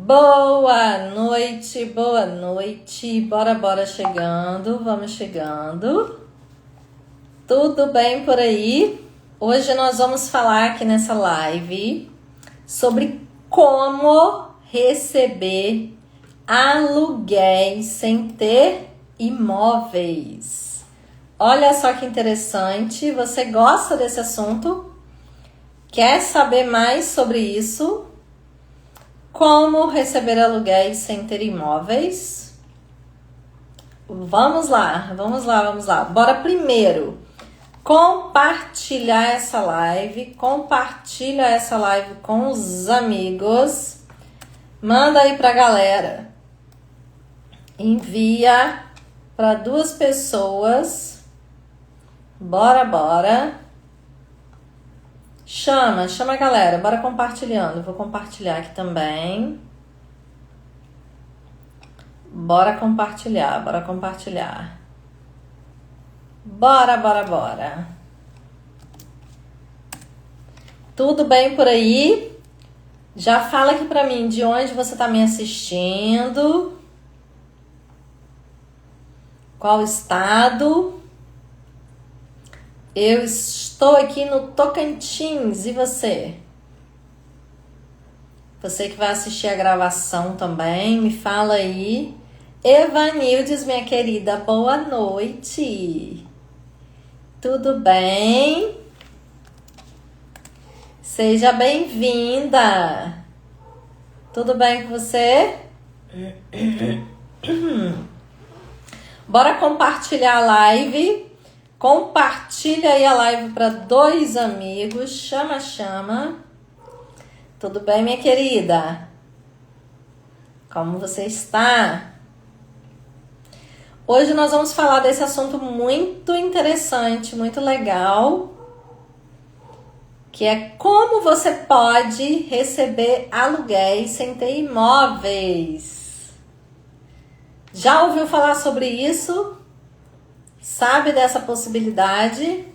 Boa noite, boa noite. Bora chegando, vamos chegando. Tudo bem por aí? Hoje nós vamos falar aqui nessa live sobre como receber aluguéis sem ter imóveis. Olha só que interessante, você gosta desse assunto? Quer saber mais sobre isso? Como receber aluguéis sem ter imóveis? Vamos lá. Bora primeiro compartilhar essa live. Compartilha essa live com os amigos. Manda aí pra galera. Envia para 2 pessoas. Bora. Chama a galera, bora compartilhando. Vou compartilhar aqui também. Bora compartilhar. Bora. Tudo bem por aí? Já fala aqui pra mim de onde você tá me assistindo. Qual estado? Eu estou aqui no Tocantins, e você? Você que vai assistir a gravação também, me fala aí. Evanildes, minha querida, boa noite. Tudo bem? Seja bem-vinda. Tudo bem com você? Bora compartilhar a live. Compartilha aí a live para 2 amigos. Chama. Tudo bem, minha querida? Como você está? Hoje nós vamos falar desse assunto muito interessante, muito legal, que é como você pode receber aluguéis sem ter imóveis. Já ouviu falar sobre isso? Sabe dessa possibilidade?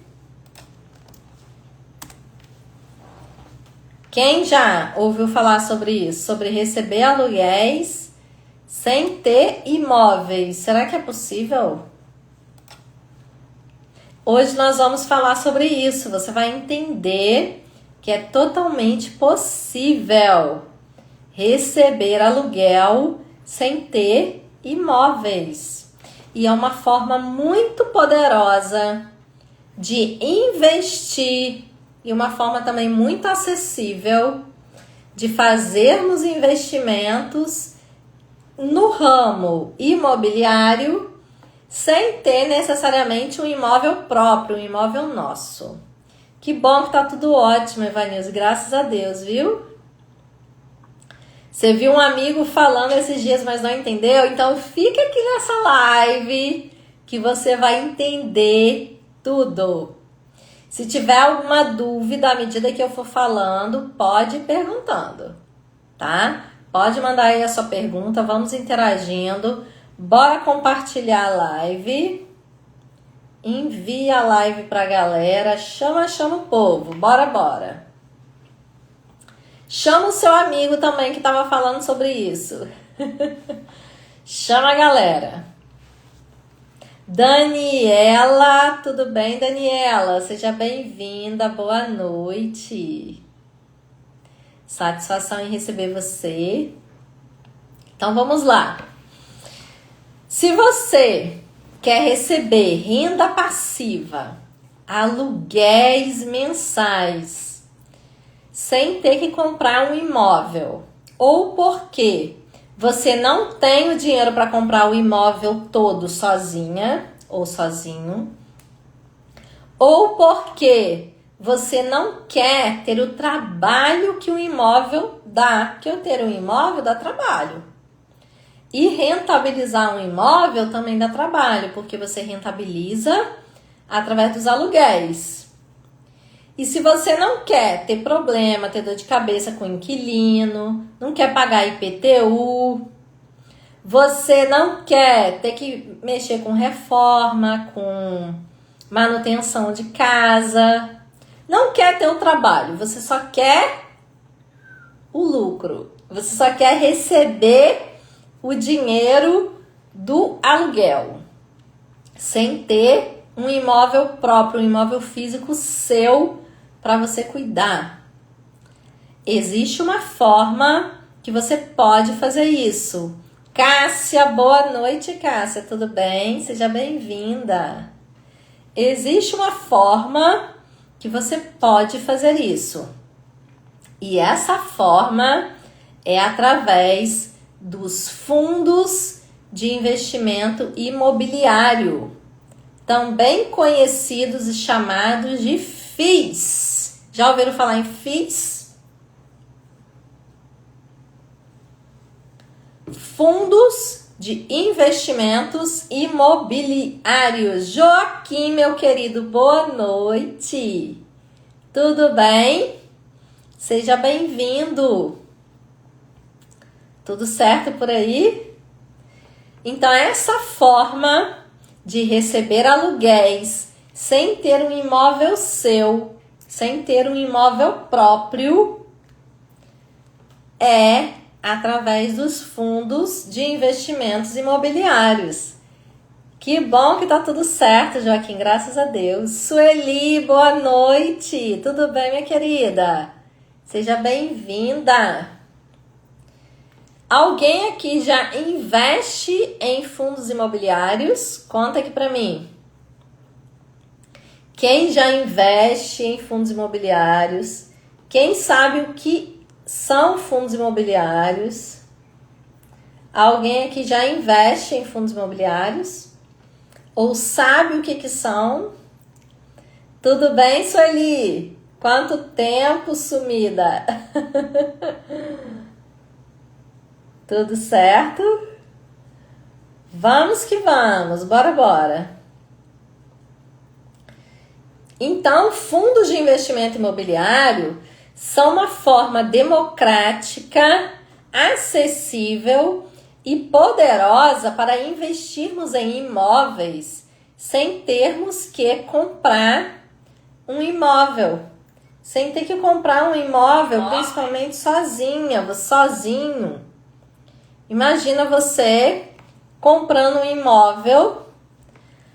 Quem já ouviu falar sobre isso? Sobre receber aluguéis sem ter imóveis. Será que é possível? Hoje nós vamos falar sobre isso. Você vai entender que é totalmente possível receber aluguel sem ter imóveis. E é uma forma muito poderosa de investir e uma forma também muito acessível de fazermos investimentos no ramo imobiliário sem ter necessariamente um imóvel próprio, um imóvel nosso. Que bom que tá tudo ótimo, Evanilson, graças a Deus, viu? Você viu um amigo falando esses dias, mas não entendeu? Então fica aqui nessa live que você vai entender tudo. Se tiver alguma dúvida à medida que eu for falando, pode ir perguntando, tá? Pode mandar aí a sua pergunta, vamos interagindo. Bora compartilhar a live. Envia a live pra galera. Chama o povo. Bora. Chama o seu amigo também que estava falando sobre isso. Chama a galera. Daniela, tudo bem, Daniela? Seja bem-vinda, boa noite. Satisfação em receber você. Então vamos lá. Se você quer receber renda passiva, aluguéis mensais, sem ter que comprar um imóvel, ou porque você não tem o dinheiro para comprar o imóvel todo sozinha ou sozinho, ou porque você não quer ter o trabalho que o imóvel dá, que eu ter um imóvel dá trabalho. E rentabilizar um imóvel também dá trabalho, porque você rentabiliza através dos aluguéis. E se você não quer ter problema, ter dor de cabeça com inquilino, não quer pagar IPTU, você não quer ter que mexer com reforma, com manutenção de casa, não quer ter o trabalho, você só quer o lucro. Você só quer receber o dinheiro do aluguel, sem ter um imóvel próprio, um imóvel físico seu para você cuidar. Existe uma forma que você pode fazer isso. Cássia, boa noite, Cássia, tudo bem? Seja bem-vinda. Existe uma forma que você pode fazer isso. E essa forma é através dos fundos de investimento imobiliário, também conhecidos e chamados de FIIs. Já ouviram falar em FIIs? Fundos de investimentos imobiliários. Joaquim, meu querido, boa noite. Tudo bem? Seja bem-vindo. Tudo certo por aí? Então, essa forma de receber aluguéis sem ter um imóvel seu, sem ter um imóvel próprio, é através dos fundos de investimentos imobiliários. Que bom que tá tudo certo, Joaquim, graças a Deus. Sueli, boa noite. Tudo bem, minha querida? Seja bem-vinda. Alguém aqui já investe em fundos imobiliários? Conta aqui pra mim. Quem já investe em fundos imobiliários? Quem sabe o que são fundos imobiliários? Alguém aqui já investe em fundos imobiliários? Ou sabe o que são? Tudo bem, Sueli? Quanto tempo sumida? Tudo certo? Vamos que vamos, bora. Então, fundos de investimento imobiliário são uma forma democrática, acessível e poderosa para investirmos em imóveis sem termos que comprar um imóvel. Sem ter que comprar um imóvel, principalmente sozinho. Imagina você comprando um imóvel,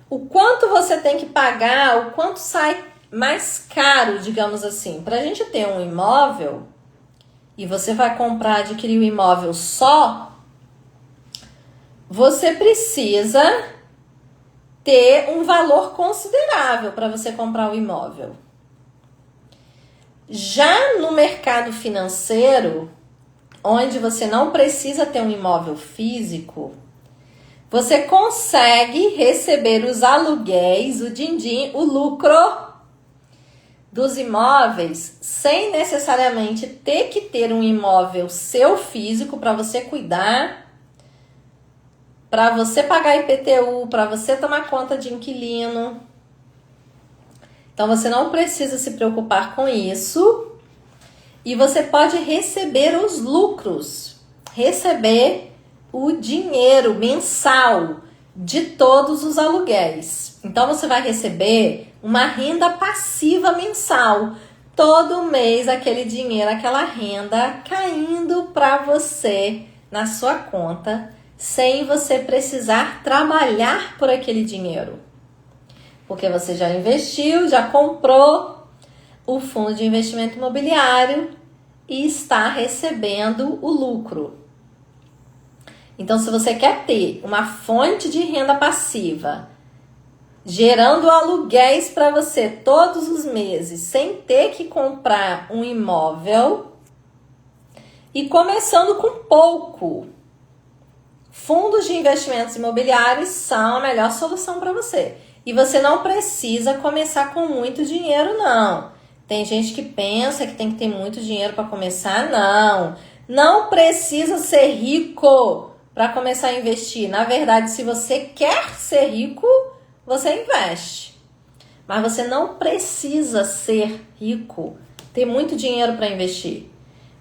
o quanto você tem que pagar, o quanto sai mais caro, digamos assim. Para a gente ter um imóvel, e você vai adquirir um imóvel só, você precisa ter um valor considerável para você comprar um imóvel. Já no mercado financeiro, onde você não precisa ter um imóvel físico, você consegue receber os aluguéis, o din-din, o lucro dos imóveis sem necessariamente ter que ter um imóvel seu físico para você cuidar, para você pagar IPTU, para você tomar conta de inquilino. Então você não precisa se preocupar com isso. E você pode receber os lucros, receber o dinheiro mensal de todos os aluguéis. Então, você vai receber uma renda passiva mensal. Todo mês, aquele dinheiro, aquela renda caindo para você na sua conta, sem você precisar trabalhar por aquele dinheiro. Porque você já investiu, já comprou o fundo de investimento imobiliário e está recebendo o lucro. Então, se você quer ter uma fonte de renda passiva, gerando aluguéis para você todos os meses, sem ter que comprar um imóvel e começando com pouco, fundos de investimentos imobiliários são a melhor solução para você. E você não precisa começar com muito dinheiro, não. Tem gente que pensa que tem que ter muito dinheiro para começar. Não precisa ser rico para começar a investir. Na verdade, se você quer ser rico, você investe. Mas você não precisa ser rico, ter muito dinheiro para investir.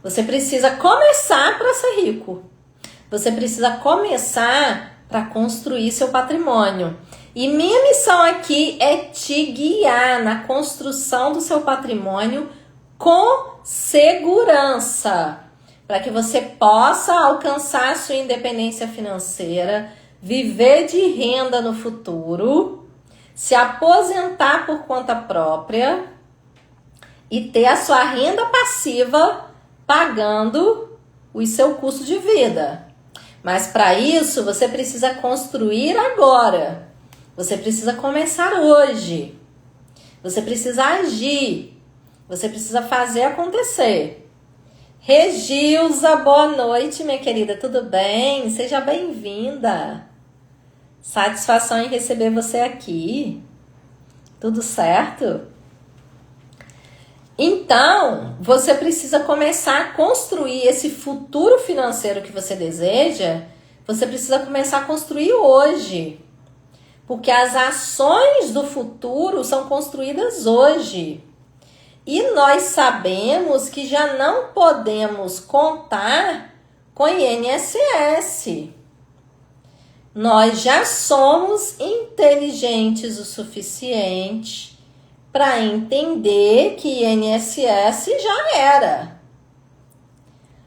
Você precisa começar para ser rico. Você precisa começar para construir seu patrimônio. E minha missão aqui é te guiar na construção do seu patrimônio com segurança. para que você possa alcançar a sua independência financeira, viver de renda no futuro, se aposentar por conta própria e ter a sua renda passiva pagando o seu custo de vida. Mas para isso você precisa construir agora. Você precisa começar hoje. Você precisa agir. Você precisa fazer acontecer. Regilza, boa noite, minha querida. Tudo bem? Seja bem-vinda. Satisfação em receber você aqui. Tudo certo? Então, você precisa começar a construir esse futuro financeiro que você deseja. Você precisa começar a construir hoje. Porque as ações do futuro são construídas hoje. E nós sabemos que já não podemos contar com INSS. Nós já somos inteligentes o suficiente para entender que INSS já era.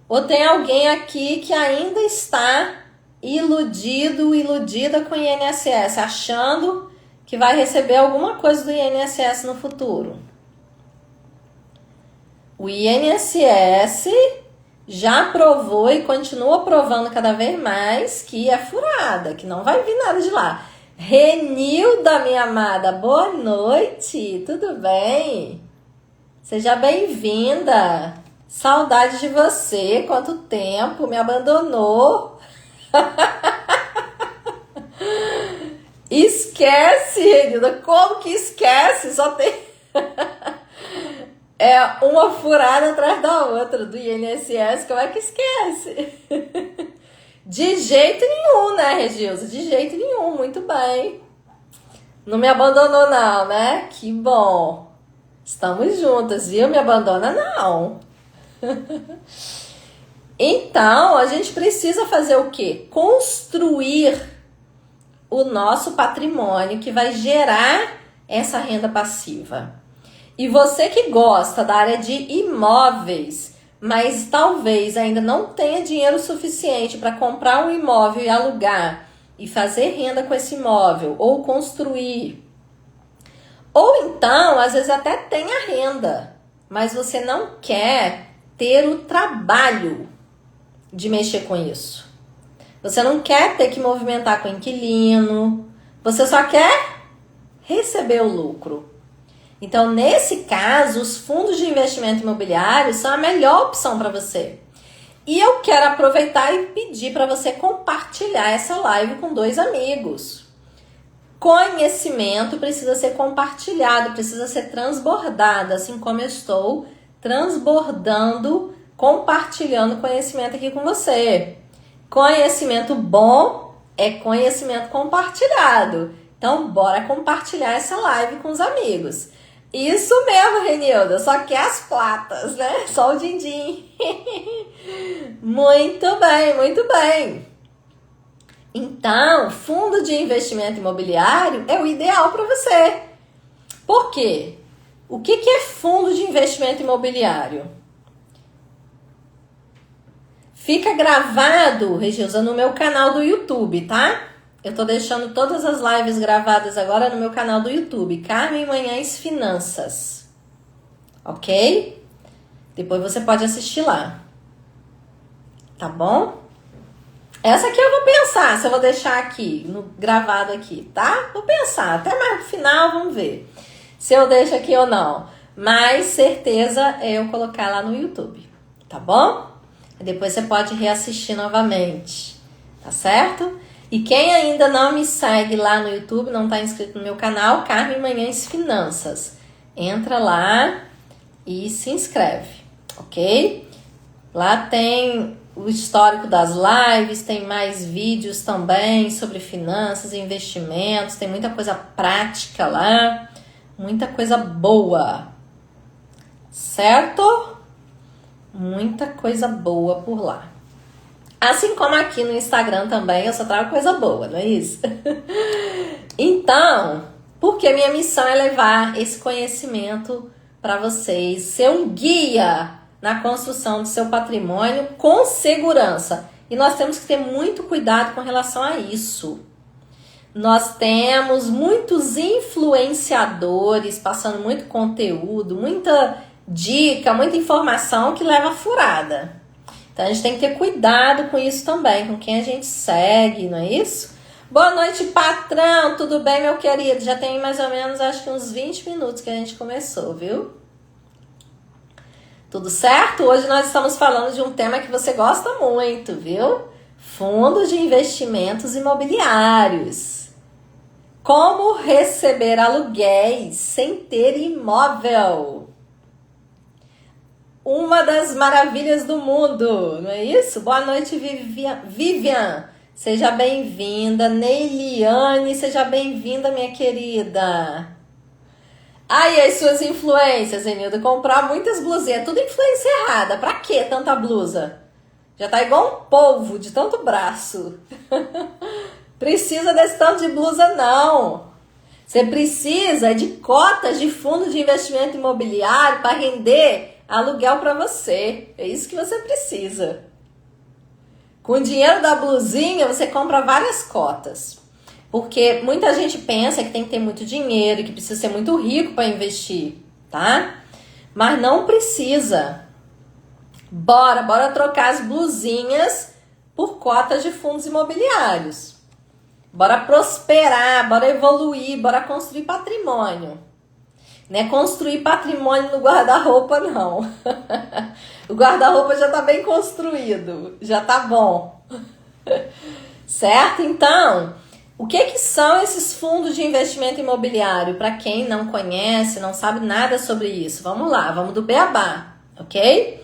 Ou tem alguém aqui que ainda está iludido, iludida com o INSS, achando que vai receber alguma coisa do INSS no futuro? O INSS já provou e continua provando cada vez mais que é furada, que não vai vir nada de lá. Renilda, minha amada, boa noite, tudo bem? Seja bem-vinda. Saudade de você, quanto tempo, me abandonou. Esquece, Renilda, como que esquece? Só tem... É uma furada atrás da outra do INSS, como é que esquece? De jeito nenhum, né, Regilza? De jeito nenhum, muito bem. Não me abandonou não, né? Que bom. Estamos juntas, viu? Me abandona não. Então, a gente precisa fazer o quê? Construir o nosso patrimônio que vai gerar essa renda passiva. E você que gosta da área de imóveis, mas talvez ainda não tenha dinheiro suficiente para comprar um imóvel e alugar e fazer renda com esse imóvel, ou construir. Ou então, às vezes até tem a renda, mas você não quer ter o trabalho de mexer com isso. Você não quer ter que movimentar com inquilino, você só quer receber o lucro. Então, nesse caso, os fundos de investimento imobiliário são a melhor opção para você. E eu quero aproveitar e pedir para você compartilhar essa live com 2 amigos. Conhecimento precisa ser compartilhado, precisa ser transbordado, assim como eu estou transbordando, compartilhando conhecimento aqui com você. Conhecimento bom é conhecimento compartilhado. Então, bora compartilhar essa live com os amigos. Isso mesmo, Renilda, só que as platas, né? Só o din-din. Muito bem, muito bem. Então, fundo de investimento imobiliário é o ideal para você. Por quê? O que é fundo de investimento imobiliário? Fica gravado, Regilza, no meu canal do YouTube, tá? Eu tô deixando todas as lives gravadas agora no meu canal do YouTube, Carmen Manhães Finanças. Ok? Depois você pode assistir lá. Tá bom? Essa aqui eu vou pensar se eu vou deixar aqui, gravado aqui, tá? Vou pensar, até mais no final, vamos ver se eu deixo aqui ou não. Mas certeza é eu colocar lá no YouTube, tá bom? Depois você pode reassistir novamente, tá certo? E quem ainda não me segue lá no YouTube, não está inscrito no meu canal, Carmen Manhães Finanças. Entra lá e se inscreve, ok? Lá tem o histórico das lives, tem mais vídeos também sobre finanças e investimentos, tem muita coisa prática lá, muita coisa boa, certo? Muita coisa boa por lá. Assim como aqui no Instagram também, eu só trago coisa boa, não é isso? Então, porque minha missão é levar esse conhecimento para vocês, ser um guia na construção do seu patrimônio com segurança. E nós temos que ter muito cuidado com relação a isso. Nós temos muitos influenciadores passando muito conteúdo, muita dica, muita informação que leva a furada. Então a gente tem que ter cuidado com isso também, com quem a gente segue, não é isso? Boa noite, patrão! Tudo bem, meu querido? Já tem mais ou menos, acho que uns 20 minutos que a gente começou, viu? Tudo certo? Hoje nós estamos falando de um tema que você gosta muito, viu? Fundos de investimentos imobiliários. Como receber aluguéis sem ter imóvel? Uma das maravilhas do mundo, não é isso? Boa noite, Vivian. Seja bem-vinda. Neiliane, seja bem-vinda, minha querida. E as suas influências, Enilda? Comprar muitas blusinhas. Tudo influência errada. Pra que tanta blusa? Já tá igual um polvo de tanto braço. Precisa desse tanto de blusa, não. Você precisa de cotas de fundo de investimento imobiliário para render aluguel para você. É isso que você precisa. Com o dinheiro da blusinha, você compra várias cotas. Porque muita gente pensa que tem que ter muito dinheiro, que precisa ser muito rico para investir, tá? Mas não precisa. Bora trocar as blusinhas por cotas de fundos imobiliários. Bora prosperar, bora evoluir, bora construir patrimônio. Não é construir patrimônio no guarda-roupa, não. O guarda-roupa já tá bem construído, já tá bom. Certo? Então, o que são esses fundos de investimento imobiliário? Para quem não conhece, não sabe nada sobre isso. Vamos lá, vamos do beabá, ok?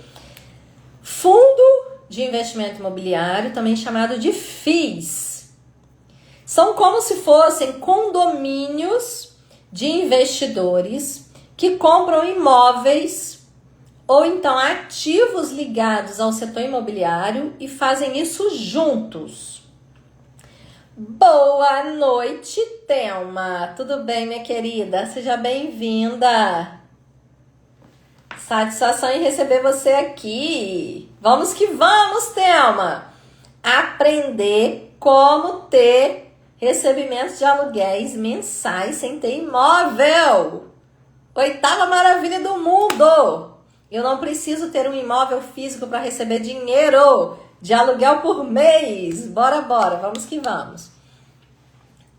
Fundo de investimento imobiliário, também chamado de FIIs. São como se fossem condomínios de investidores que compram imóveis ou então ativos ligados ao setor imobiliário e fazem isso juntos. Boa noite, Thelma. Tudo bem, minha querida? Seja bem-vinda. Satisfação em receber você aqui. Vamos que vamos, Thelma. Aprender como ter recebimentos de aluguéis mensais sem ter imóvel. 8ª maravilha do mundo. Eu não preciso ter um imóvel físico para receber dinheiro de aluguel por mês. Bora, vamos que vamos.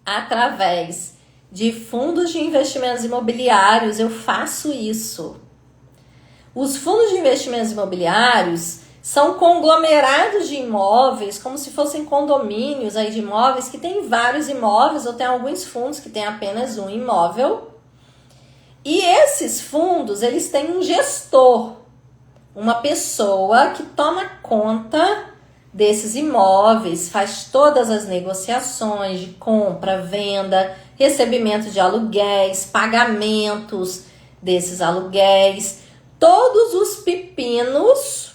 Através de fundos de investimentos imobiliários, eu faço isso. Os fundos de investimentos imobiliários são conglomerados de imóveis, como se fossem condomínios aí de imóveis, que tem vários imóveis, ou tem alguns fundos que tem apenas um imóvel. E esses fundos, eles têm um gestor, uma pessoa que toma conta desses imóveis, faz todas as negociações de compra, venda, recebimento de aluguéis, pagamentos desses aluguéis, todos os pepinos,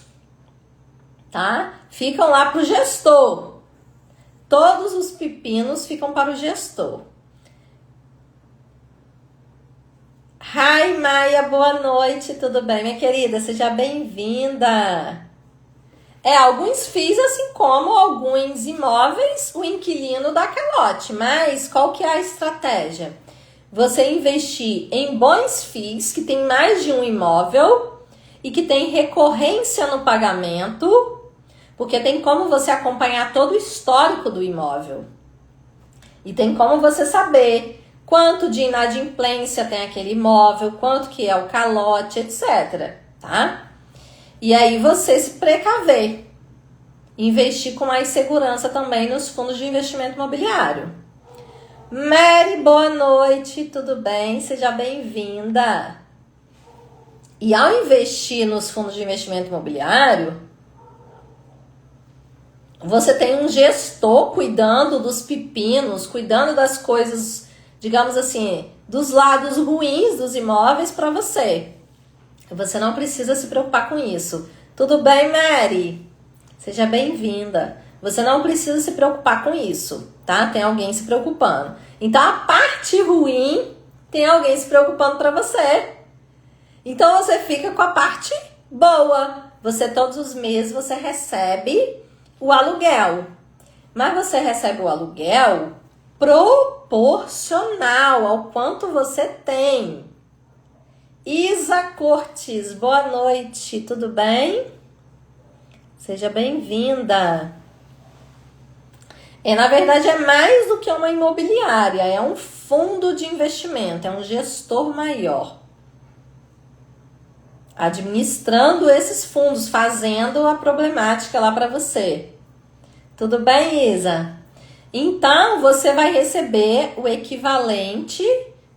tá? Ficam lá para o gestor. Todos os pepinos ficam para o gestor. Hi, Maia, boa noite, tudo bem, minha querida? Seja bem-vinda. Alguns FIIs, assim como alguns imóveis, o inquilino dá calote, mas qual que é a estratégia? Você investir em bons FIIs que tem mais de um imóvel e que tem recorrência no pagamento, porque tem como você acompanhar todo o histórico do imóvel. E tem como você saber quanto de inadimplência tem aquele imóvel, quanto que é o calote, etc. Tá? E aí você se precaver. Investir com mais segurança também nos fundos de investimento imobiliário. Mary, boa noite, tudo bem? Seja bem-vinda. E ao investir nos fundos de investimento imobiliário, você tem um gestor cuidando dos pepinos, cuidando das coisas, digamos assim, dos lados ruins dos imóveis para você. Você não precisa se preocupar com isso. Tudo bem, Mary? Seja bem-vinda. Você não precisa se preocupar com isso, tá? Tem alguém se preocupando. Então, a parte ruim, tem alguém se preocupando para você. Então, você fica com a parte boa. Você todos os meses você recebe o aluguel. Mas você recebe o aluguel proporcional ao quanto você tem. Isa Cortes, boa noite, tudo bem? Seja bem-vinda. Na verdade, é mais do que uma imobiliária, é um fundo de investimento, é um gestor maior. Administrando esses fundos, fazendo a problemática lá para você. Tudo bem, Isa? Então, você vai receber o equivalente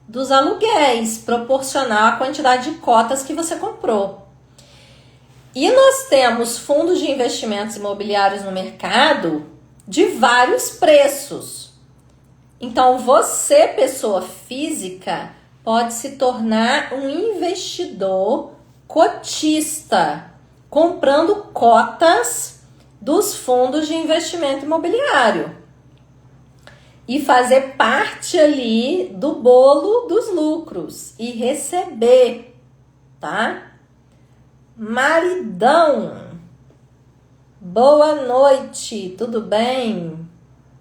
dos aluguéis, proporcional à quantidade de cotas que você comprou. E nós temos fundos de investimentos imobiliários no mercado de vários preços. Então, você, pessoa física, pode se tornar um investidor cotista, comprando cotas dos fundos de investimento imobiliário e fazer parte ali do bolo dos lucros e receber, tá? Maridão, boa noite, tudo bem?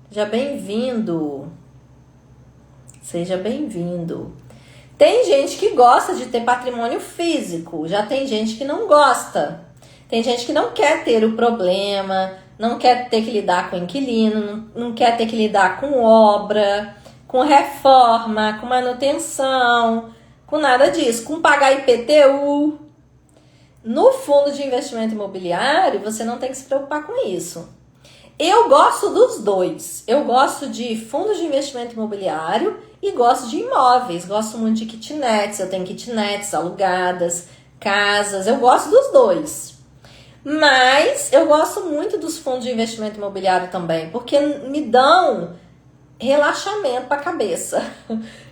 Seja bem-vindo. Seja bem-vindo. Tem gente que gosta de ter patrimônio físico, já tem gente que não gosta. Tem gente que não quer ter o problema, não quer ter que lidar com inquilino, não quer ter que lidar com obra, com reforma, com manutenção, com nada disso, com pagar IPTU. No fundo de investimento imobiliário, você não tem que se preocupar com isso. Eu gosto dos dois. Eu gosto de fundos de investimento imobiliário e gosto de imóveis. Gosto muito de kitnets. Eu tenho kitnets alugadas, casas. Eu gosto dos dois. Mas eu gosto muito dos fundos de investimento imobiliário também, porque me dão relaxamento para a cabeça.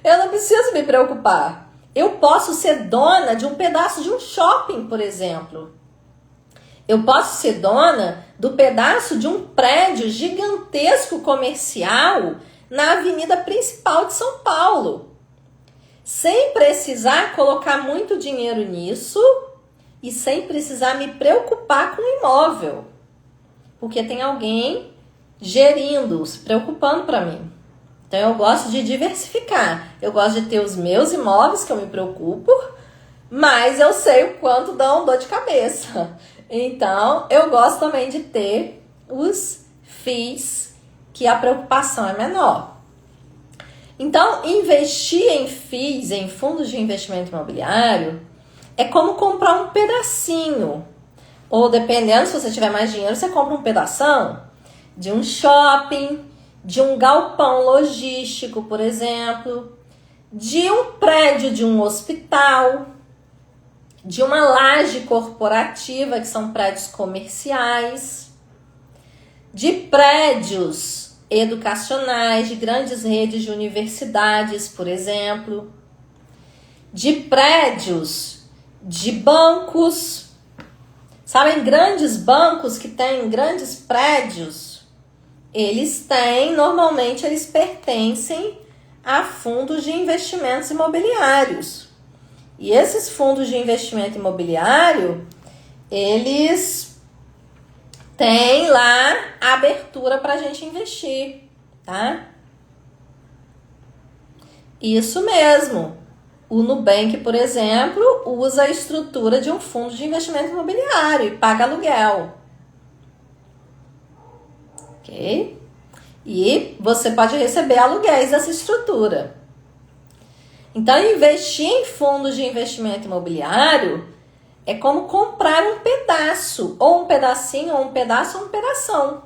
Eu não preciso me preocupar. Eu posso ser dona de um pedaço de um shopping, por exemplo. Eu posso ser dona do pedaço de um prédio gigantesco comercial na avenida principal de São Paulo, sem precisar colocar muito dinheiro nisso e sem precisar me preocupar com o imóvel, porque tem alguém gerindo, se preocupando para mim. Então eu gosto de diversificar, eu gosto de ter os meus imóveis que eu me preocupo, mas eu sei o quanto dão dor de cabeça. Então, eu gosto também de ter os FIIs, que a preocupação é menor. Então, investir em FIIs, em fundos de investimento imobiliário, é como comprar um pedacinho. Ou, dependendo, se você tiver mais dinheiro, você compra um pedação de um shopping, de um galpão logístico, por exemplo, de um prédio de um hospital, de uma laje corporativa, que são prédios comerciais, de prédios educacionais, de grandes redes de universidades, por exemplo, de prédios de bancos. Sabem, grandes bancos que têm grandes prédios, normalmente eles pertencem a fundos de investimentos imobiliários. E esses fundos de investimento imobiliário, eles têm lá a abertura para a gente investir, tá? Isso mesmo. O Nubank, por exemplo, usa a estrutura de um fundo de investimento imobiliário e paga aluguel. Ok? E você pode receber aluguéis dessa estrutura. Então, investir em fundos de investimento imobiliário é como comprar um pedaço, ou um pedacinho, ou um pedaço, ou um pedação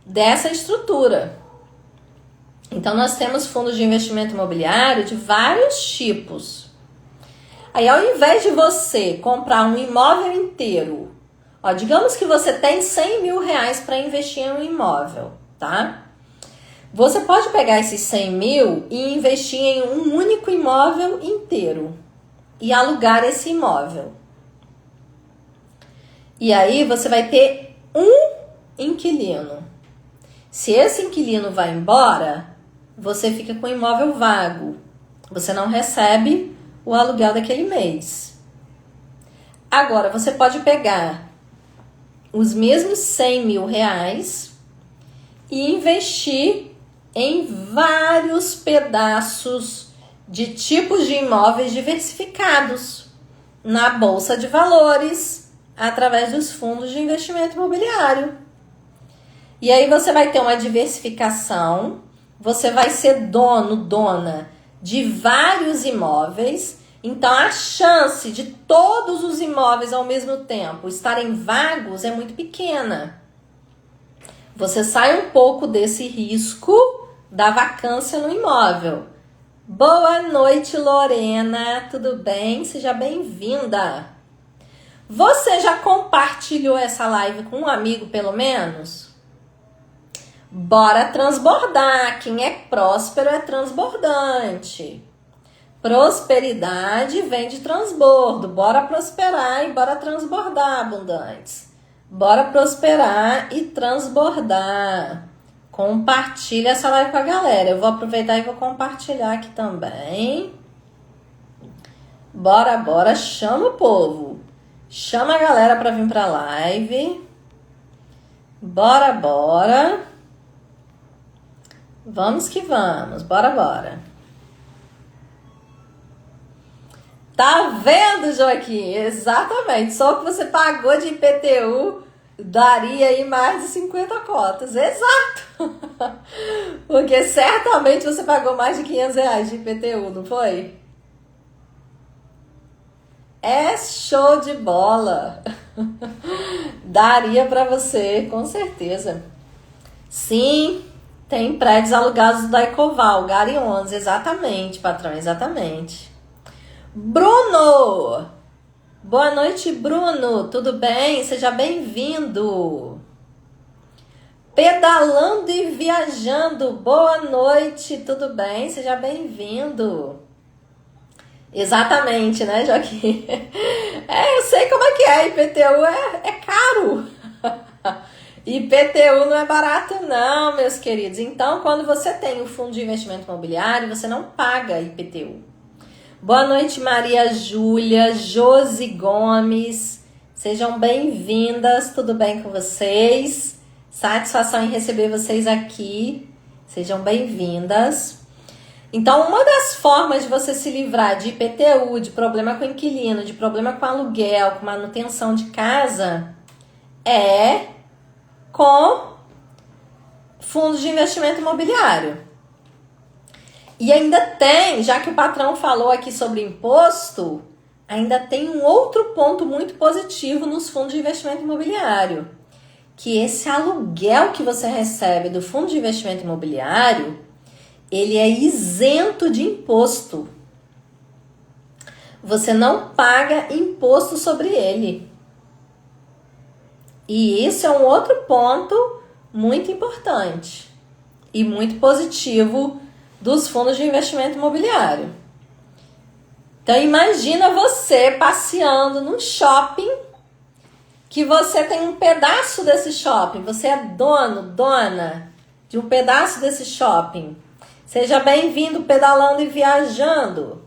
dessa estrutura. Então, nós temos fundos de investimento imobiliário de vários tipos. Aí, ao invés de você comprar um imóvel inteiro, digamos que você tem 100 mil reais para investir em um imóvel, tá? Você pode pegar esses 100 mil e investir em um único imóvel inteiro e alugar esse imóvel. E aí você vai ter um inquilino. Se esse inquilino vai embora, você fica com o imóvel vago. Você não recebe o aluguel daquele mês. Agora, você pode pegar os mesmos 100 mil reais e investir em vários pedaços de tipos de imóveis diversificados na Bolsa de Valores, através dos fundos de investimento imobiliário. E aí você vai ter uma diversificação, você vai ser dono, dona de vários imóveis. Então, a chance de todos os imóveis ao mesmo tempo estarem vagos é muito pequena. Você sai um pouco desse risco da vacância no imóvel. Boa noite, Lorena. Tudo bem? Seja bem-vinda. Você já compartilhou essa live com um amigo, pelo menos? Bora transbordar. Quem é próspero é transbordante. Prosperidade vem de transbordo. Bora prosperar e bora transbordar, abundantes. Bora prosperar e transbordar. Compartilha essa live com a galera. Eu vou aproveitar e vou compartilhar aqui também. Bora, bora. Chama o povo. Chama a galera pra vir pra live. Bora, bora. Vamos que vamos. Bora, bora. Tá vendo, Joaquim? Exatamente. Só que você pagou de IPTU daria aí mais de 50 cotas. Exato. Porque certamente você pagou mais de 500 reais de IPTU, não foi? É show de bola. Daria pra você, com certeza. Sim, tem prédios alugados da Ecoval, Gari 11. Exatamente, patrão, exatamente. Bruno! Boa noite, Bruno. Tudo bem? Seja bem-vindo. Pedalando e viajando. Boa noite. Tudo bem? Seja bem-vindo. Exatamente, né, Joaquim? Eu sei como é que é. IPTU é caro. IPTU não é barato não, meus queridos. Então, quando você tem o fundo de investimento imobiliário, você não paga IPTU. Boa noite, Maria Júlia, Josi Gomes. Sejam bem-vindas, tudo bem com vocês? Satisfação em receber vocês aqui. Sejam bem-vindas. Então, uma das formas de você se livrar de IPTU, de problema com inquilino, de problema com aluguel, com manutenção de casa, é com fundos de investimento imobiliário. E ainda tem, já que o patrão falou aqui sobre imposto, ainda tem um outro ponto muito positivo nos fundos de investimento imobiliário, que esse aluguel que você recebe do fundo de investimento imobiliário, ele é isento de imposto. Você não paga imposto sobre ele. E isso é um outro ponto muito importante e muito positivo dos fundos de investimento imobiliário. Então imagina você passeando num shopping, que você tem um pedaço desse shopping, você é dono, dona de um pedaço desse shopping. Seja bem-vindo pedalando e viajando.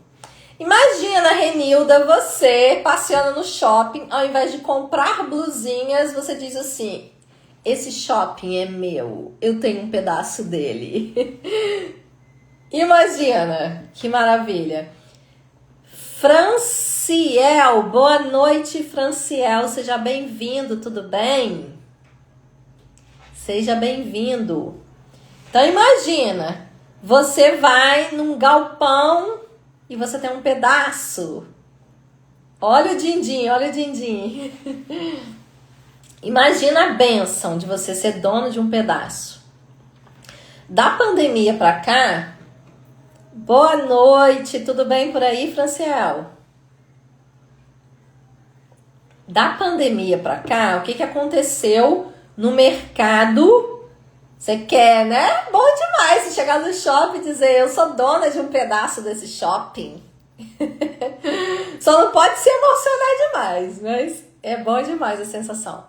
Imagina, Renilda, você passeando no shopping, ao invés de comprar blusinhas, você diz assim: esse shopping é meu, eu tenho um pedaço dele. Imagina, que maravilha. Franciel, boa noite, Franciel, seja bem-vindo, tudo bem? Seja bem-vindo. Então imagina, você vai num galpão e você tem um pedaço. Olha o din-din, olha o din-din. Imagina a bênção de você ser dono de um pedaço. Da pandemia pra cá, boa noite, tudo bem por aí, Franciel? Da pandemia pra cá, o que aconteceu no mercado? Você quer, né? Bom demais você chegar no shopping e dizer: eu sou dona de um pedaço desse shopping. Só não pode se emocionar demais, mas é bom demais a sensação.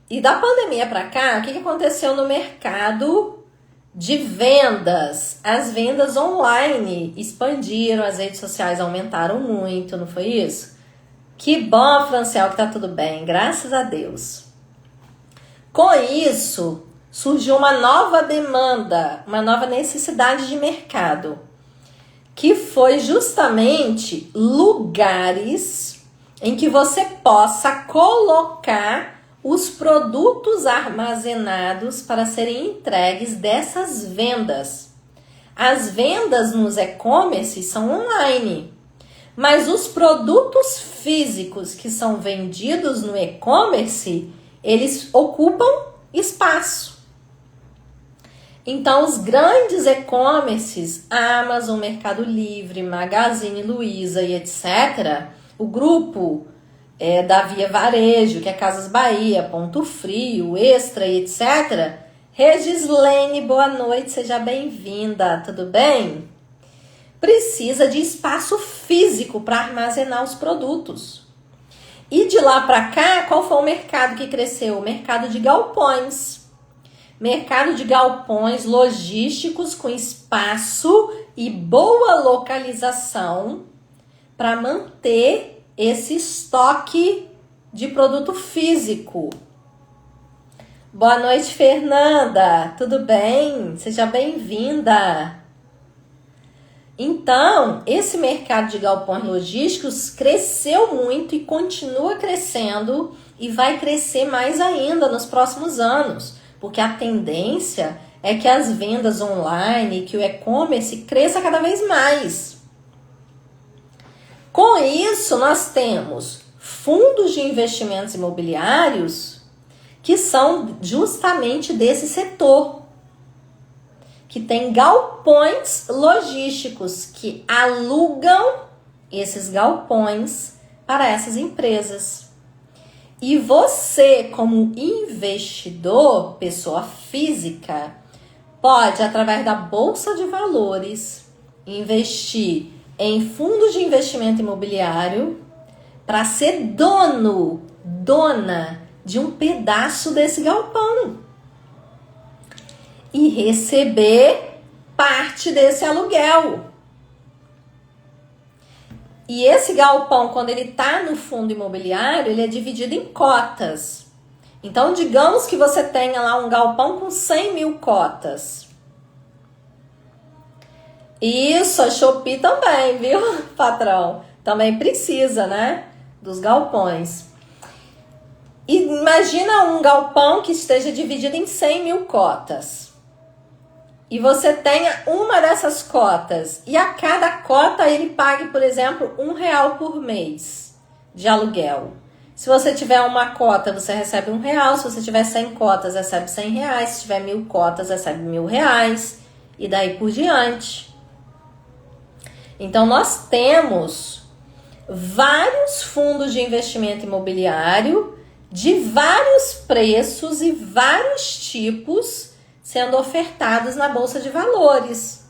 E da pandemia pra cá, o que aconteceu no mercado de vendas? As vendas online expandiram, as redes sociais aumentaram muito, não foi isso? Que bom, Franciel, que tá tudo bem, graças a Deus. Com isso, surgiu uma nova demanda, uma nova necessidade de mercado, que foi justamente lugares em que você possa colocar os produtos armazenados para serem entregues dessas vendas. As vendas nos e-commerce são online, mas os produtos físicos que são vendidos no e-commerce, eles ocupam espaço. Então, os grandes e-commerces, Amazon, Mercado Livre, Magazine Luiza e etc., o grupo da Via Varejo, que é Casas Bahia, Ponto Frio, Extra e etc., Regislene, boa noite, seja bem-vinda, tudo bem? Precisa de espaço físico para armazenar os produtos. E de lá para cá, qual foi o mercado que cresceu? O mercado de galpões. Mercado de galpões logísticos com espaço e boa localização para manter esse estoque de produto físico. Boa noite, Fernanda. Tudo bem? Seja bem-vinda. Então, esse mercado de galpões logísticos cresceu muito e continua crescendo e vai crescer mais ainda nos próximos anos, porque a tendência é que as vendas online, que o e-commerce cresça cada vez mais. Com isso, nós temos fundos de investimentos imobiliários que são justamente desse setor, que tem galpões logísticos que alugam esses galpões para essas empresas. E você, como investidor, pessoa física, pode, através da Bolsa de Valores, investir em fundos de investimento imobiliário para ser dona de um pedaço desse galpão e receber parte desse aluguel. E esse galpão, quando ele está no fundo imobiliário, ele é dividido em cotas. Então, digamos que você tenha lá um galpão com 100 mil cotas. Isso, a Shopee também, viu, patrão? Também precisa, né, dos galpões. E imagina um galpão que esteja dividido em 100 mil cotas. E você tenha uma dessas cotas e a cada cota ele pague, por exemplo, R$1 por mês de aluguel. Se você tiver uma cota, você recebe R$1. Se você tiver 100 cotas, recebe R$100. Se tiver 1000 cotas, recebe R$1000. E daí por diante. Então, nós temos vários fundos de investimento imobiliário de vários preços e vários tipos sendo ofertados na Bolsa de Valores.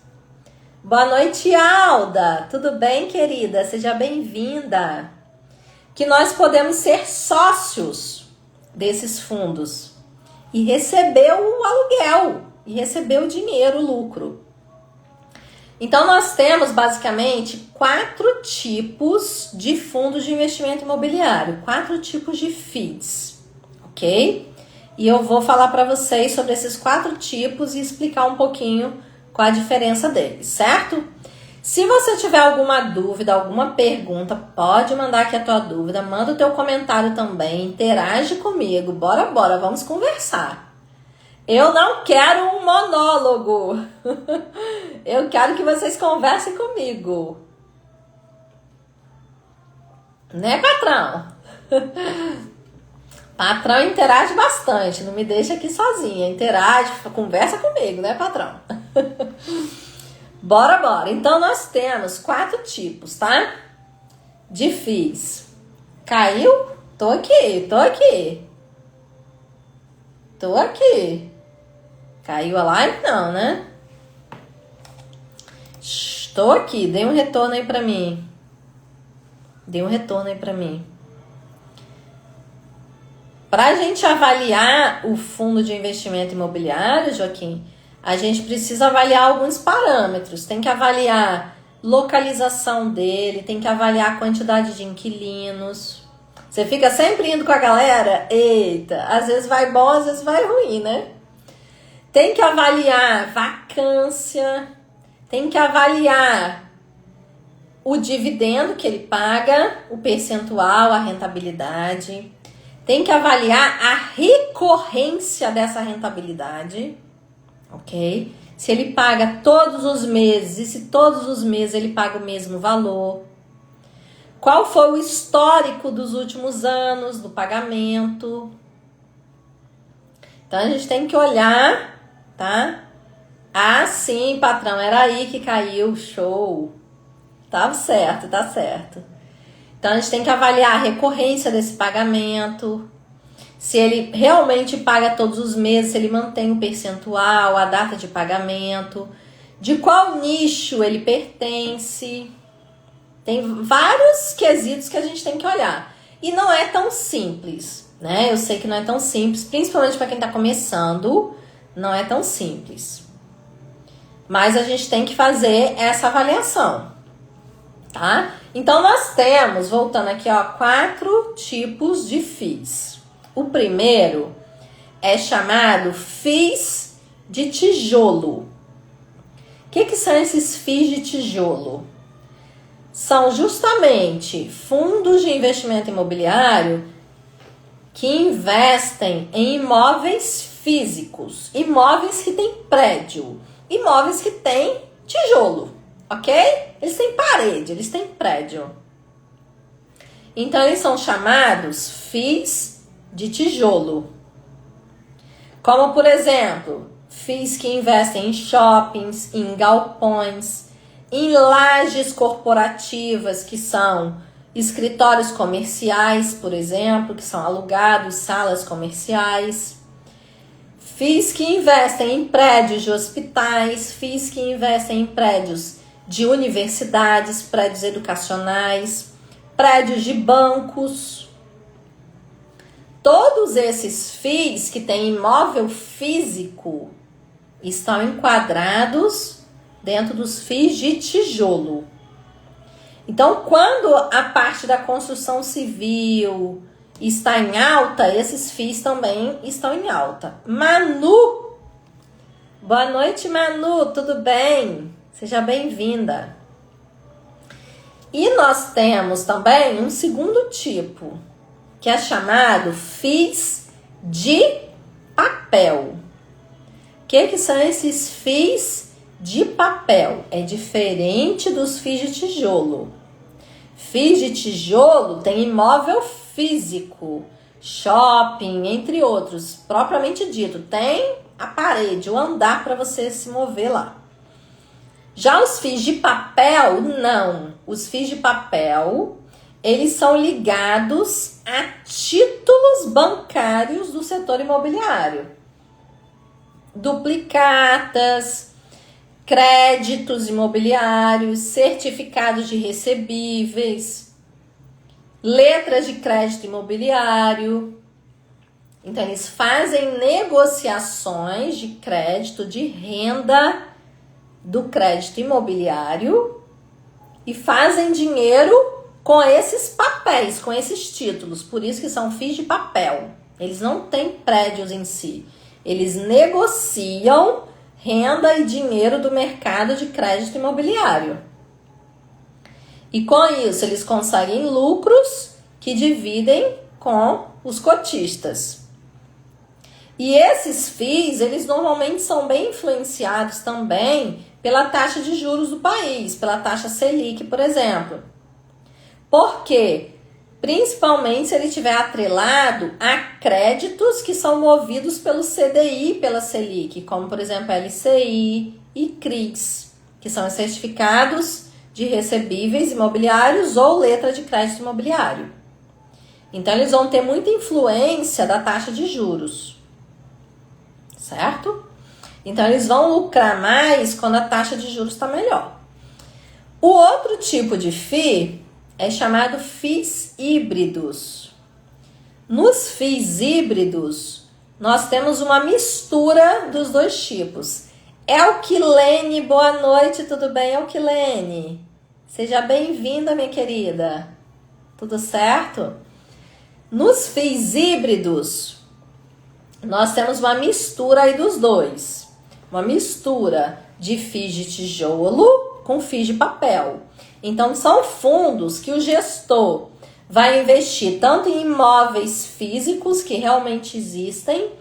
Boa noite, Alda. Tudo bem, querida? Seja bem-vinda. Que nós podemos ser sócios desses fundos e receber o aluguel, e receber o dinheiro, o lucro. Então, nós temos basicamente 4 tipos de fundos de investimento imobiliário, 4 tipos de FIIs, ok? E eu vou falar para vocês sobre esses 4 tipos e explicar um pouquinho qual a diferença deles, certo? Se você tiver alguma dúvida, alguma pergunta, pode mandar aqui a tua dúvida, manda o teu comentário também, interage comigo, bora, vamos conversar. Eu não quero um monólogo, eu quero que vocês conversem comigo. Né, patrão? Patrão interage bastante, não me deixa aqui sozinha, interage, conversa comigo, né, patrão? Bora. Então, nós temos 4 tipos, tá? De FIIs. Caiu? Tô aqui. Caiu a live? Não, né? Estou aqui, dê um retorno aí pra mim. Para a gente avaliar o fundo de investimento imobiliário, Joaquim, a gente precisa avaliar alguns parâmetros. Tem que avaliar localização dele, tem que avaliar a quantidade de inquilinos, Você fica sempre indo com a galera? Eita, às vezes vai bom, às vezes vai ruim, né? Tem que avaliar vacância, tem que avaliar o dividendo que ele paga, o percentual, a rentabilidade. Tem que avaliar a recorrência dessa rentabilidade, ok? Se ele paga todos os meses e se todos os meses ele paga o mesmo valor. Qual foi o histórico dos últimos anos do pagamento? Então a gente tem que olhar, tá? Ah, sim, patrão, era aí que caiu, show. Tá certo, tá certo. Então a gente tem que avaliar a recorrência desse pagamento, se ele realmente paga todos os meses, se ele mantém o percentual, a data de pagamento, de qual nicho ele pertence. Tem vários quesitos que a gente tem que olhar. E não é tão simples, né? Eu sei que não é tão simples, principalmente para quem está começando, não é tão simples. Mas a gente tem que fazer essa avaliação, tá? Então, nós temos, voltando aqui, ó, 4 tipos de FIIs. O primeiro é chamado FIIs de tijolo. O que são esses FIIs de tijolo? São justamente fundos de investimento imobiliário que investem em imóveis físicos, imóveis que têm prédio, imóveis que têm tijolo, ok? Eles têm parede, eles têm prédio. Então, eles são chamados FIIs de tijolo. Como, por exemplo, FIIs que investem em shoppings, em galpões, em lajes corporativas, que são escritórios comerciais, por exemplo, que são alugados, salas comerciais. FIIs que investem em prédios de hospitais, FIIs que investem em prédios de universidades, prédios educacionais, prédios de bancos. Todos esses FIIs que têm imóvel físico estão enquadrados dentro dos FIIs de tijolo. Então, quando a parte da construção civil está em alta, esses FIIs também estão em alta. Manu! Boa noite, Manu, tudo bem? Seja bem-vinda. E nós temos também um segundo tipo, que é chamado FIIs de papel. O que são esses FIIs de papel? É diferente dos FIIs de tijolo. FIIs de tijolo tem imóvel físico, shopping, entre outros, propriamente dito. Tem a parede, o andar para você se mover lá. Já os FIIs de papel, não. Os FIIs de papel, eles são ligados a títulos bancários do setor imobiliário. Duplicatas, créditos imobiliários, certificados de recebíveis, letras de crédito imobiliário. Então, eles fazem negociações de crédito, de renda do crédito imobiliário e fazem dinheiro com esses papéis, com esses títulos. Por isso que são FIIs de papel. Eles não têm prédios em si. Eles negociam renda e dinheiro do mercado de crédito imobiliário. E com isso, eles conseguem lucros que dividem com os cotistas. E esses FIIs, eles normalmente são bem influenciados também pela taxa de juros do país, pela taxa Selic, por exemplo. Por quê? Principalmente se ele estiver atrelado a créditos que são movidos pelo CDI, pela Selic, como, por exemplo, LCI e CRIs, que são os certificados de recebíveis imobiliários ou letra de crédito imobiliário. Então, eles vão ter muita influência da taxa de juros, certo? Então, eles vão lucrar mais quando a taxa de juros está melhor. O outro tipo de FII é chamado FIIs híbridos. Nos FIIs híbridos, nós temos uma mistura dos dois tipos. Elquilene, boa noite, tudo bem, Elquilene? Seja bem-vinda, minha querida. Tudo certo? Nos FIIs híbridos, nós temos uma mistura aí dos dois. Uma mistura de FIIs de tijolo com FIIs de papel. Então, são fundos que o gestor vai investir tanto em imóveis físicos que realmente existem,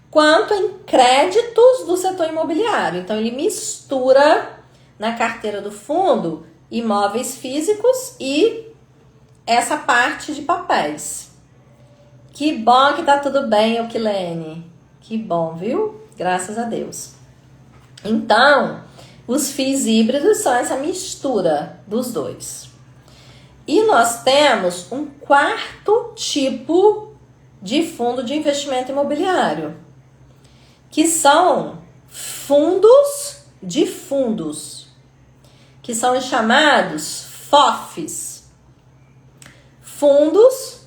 quanto em créditos do setor imobiliário. Então, ele mistura na carteira do fundo imóveis físicos e essa parte de papéis. Que bom que tá tudo bem, Euquilene. Que bom, viu? Graças a Deus. Então, os FIIs híbridos são essa mistura dos dois. E nós temos um quarto tipo de fundo de investimento imobiliário, que são fundos de fundos, que são os chamados FOFs. Fundos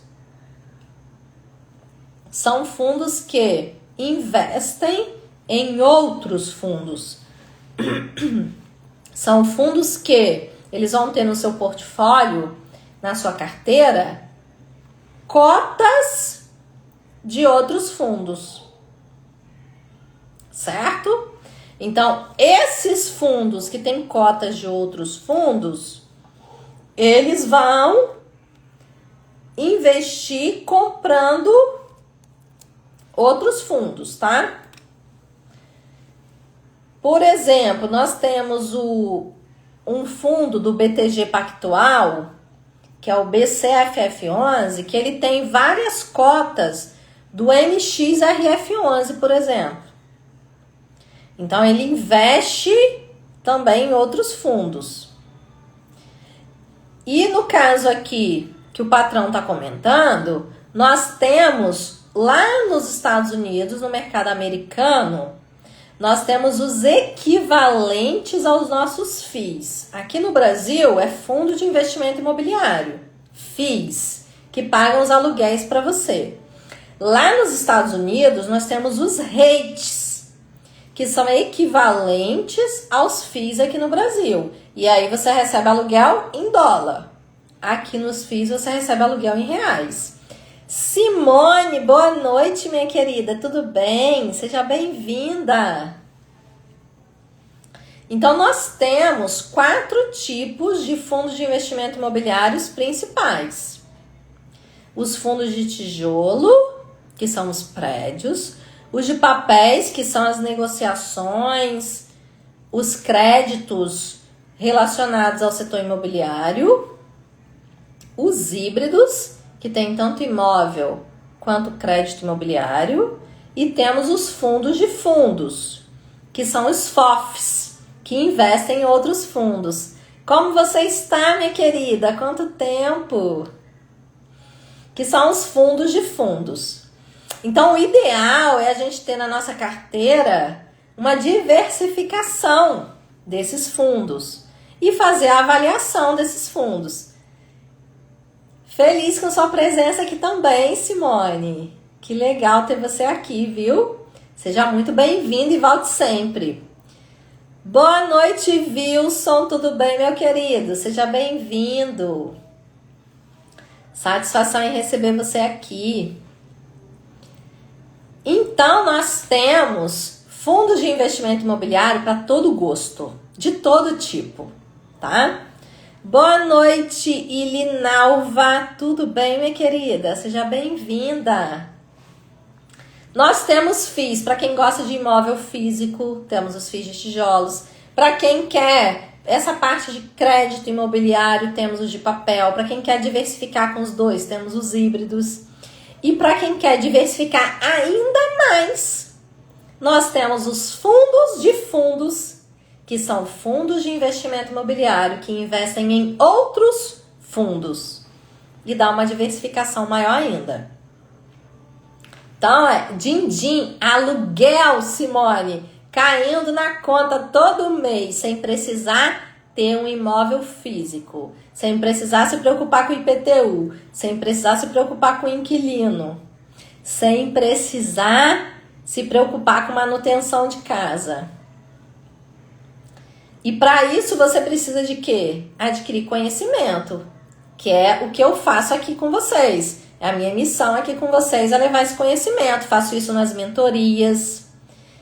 são fundos que investem em outros fundos. São fundos que eles vão ter no seu portfólio, na sua carteira, cotas de outros fundos. Certo? Então, esses fundos que têm cotas de outros fundos, eles vão investir comprando outros fundos, tá? Por exemplo, nós temos um fundo do BTG Pactual, que é o BCFF11, que ele tem várias cotas do MXRF11, por exemplo. Então, ele investe também em outros fundos. E no caso aqui, que o patrão está comentando, nós temos lá nos Estados Unidos, no mercado americano, nós temos os equivalentes aos nossos FIIs. Aqui no Brasil é Fundo de Investimento Imobiliário, FIIs, que pagam os aluguéis para você. Lá nos Estados Unidos nós temos os REITs, que são equivalentes aos FIIs aqui no Brasil. E aí você recebe aluguel em dólar. Aqui nos FIIs você recebe aluguel em reais. Simone, boa noite, minha querida. Tudo bem? Seja bem-vinda. Então, nós temos 4 tipos de fundos de investimento imobiliários principais. Os fundos de tijolo, que são os prédios. Os de papéis, que são as negociações, os créditos relacionados ao setor imobiliário. Os híbridos, que tem tanto imóvel quanto crédito imobiliário, e temos os fundos de fundos, que são os FOFs, que investem em outros fundos. Como você está, minha querida? Há quanto tempo? Que são os fundos de fundos. Então, o ideal é a gente ter na nossa carteira uma diversificação desses fundos e fazer a avaliação desses fundos. Feliz com sua presença aqui também, Simone. Que legal ter você aqui, viu? Seja muito bem-vindo e volte sempre. Boa noite, Wilson. Tudo bem, meu querido? Seja bem-vindo. Satisfação em receber você aqui. Então, nós temos fundos de investimento imobiliário para todo gosto, de todo tipo, tá? Boa noite, Ilinalva. Tudo bem, minha querida? Seja bem-vinda. Nós temos FIIs, para quem gosta de imóvel físico, temos os FIIs de tijolos. Para quem quer essa parte de crédito imobiliário, temos os de papel. Para quem quer diversificar com os dois, temos os híbridos. E para quem quer diversificar ainda mais, nós temos os fundos de fundos, que são fundos de investimento imobiliário que investem em outros fundos e dá uma diversificação maior ainda. Então, din-din, aluguel, Simone, caindo na conta todo mês, sem precisar ter um imóvel físico, sem precisar se preocupar com o IPTU, sem precisar se preocupar com o inquilino, sem precisar se preocupar com manutenção de casa. E para isso você precisa de quê? Adquirir conhecimento, que é o que eu faço aqui com vocês. A minha missão aqui com vocês é levar esse conhecimento. Faço isso nas mentorias.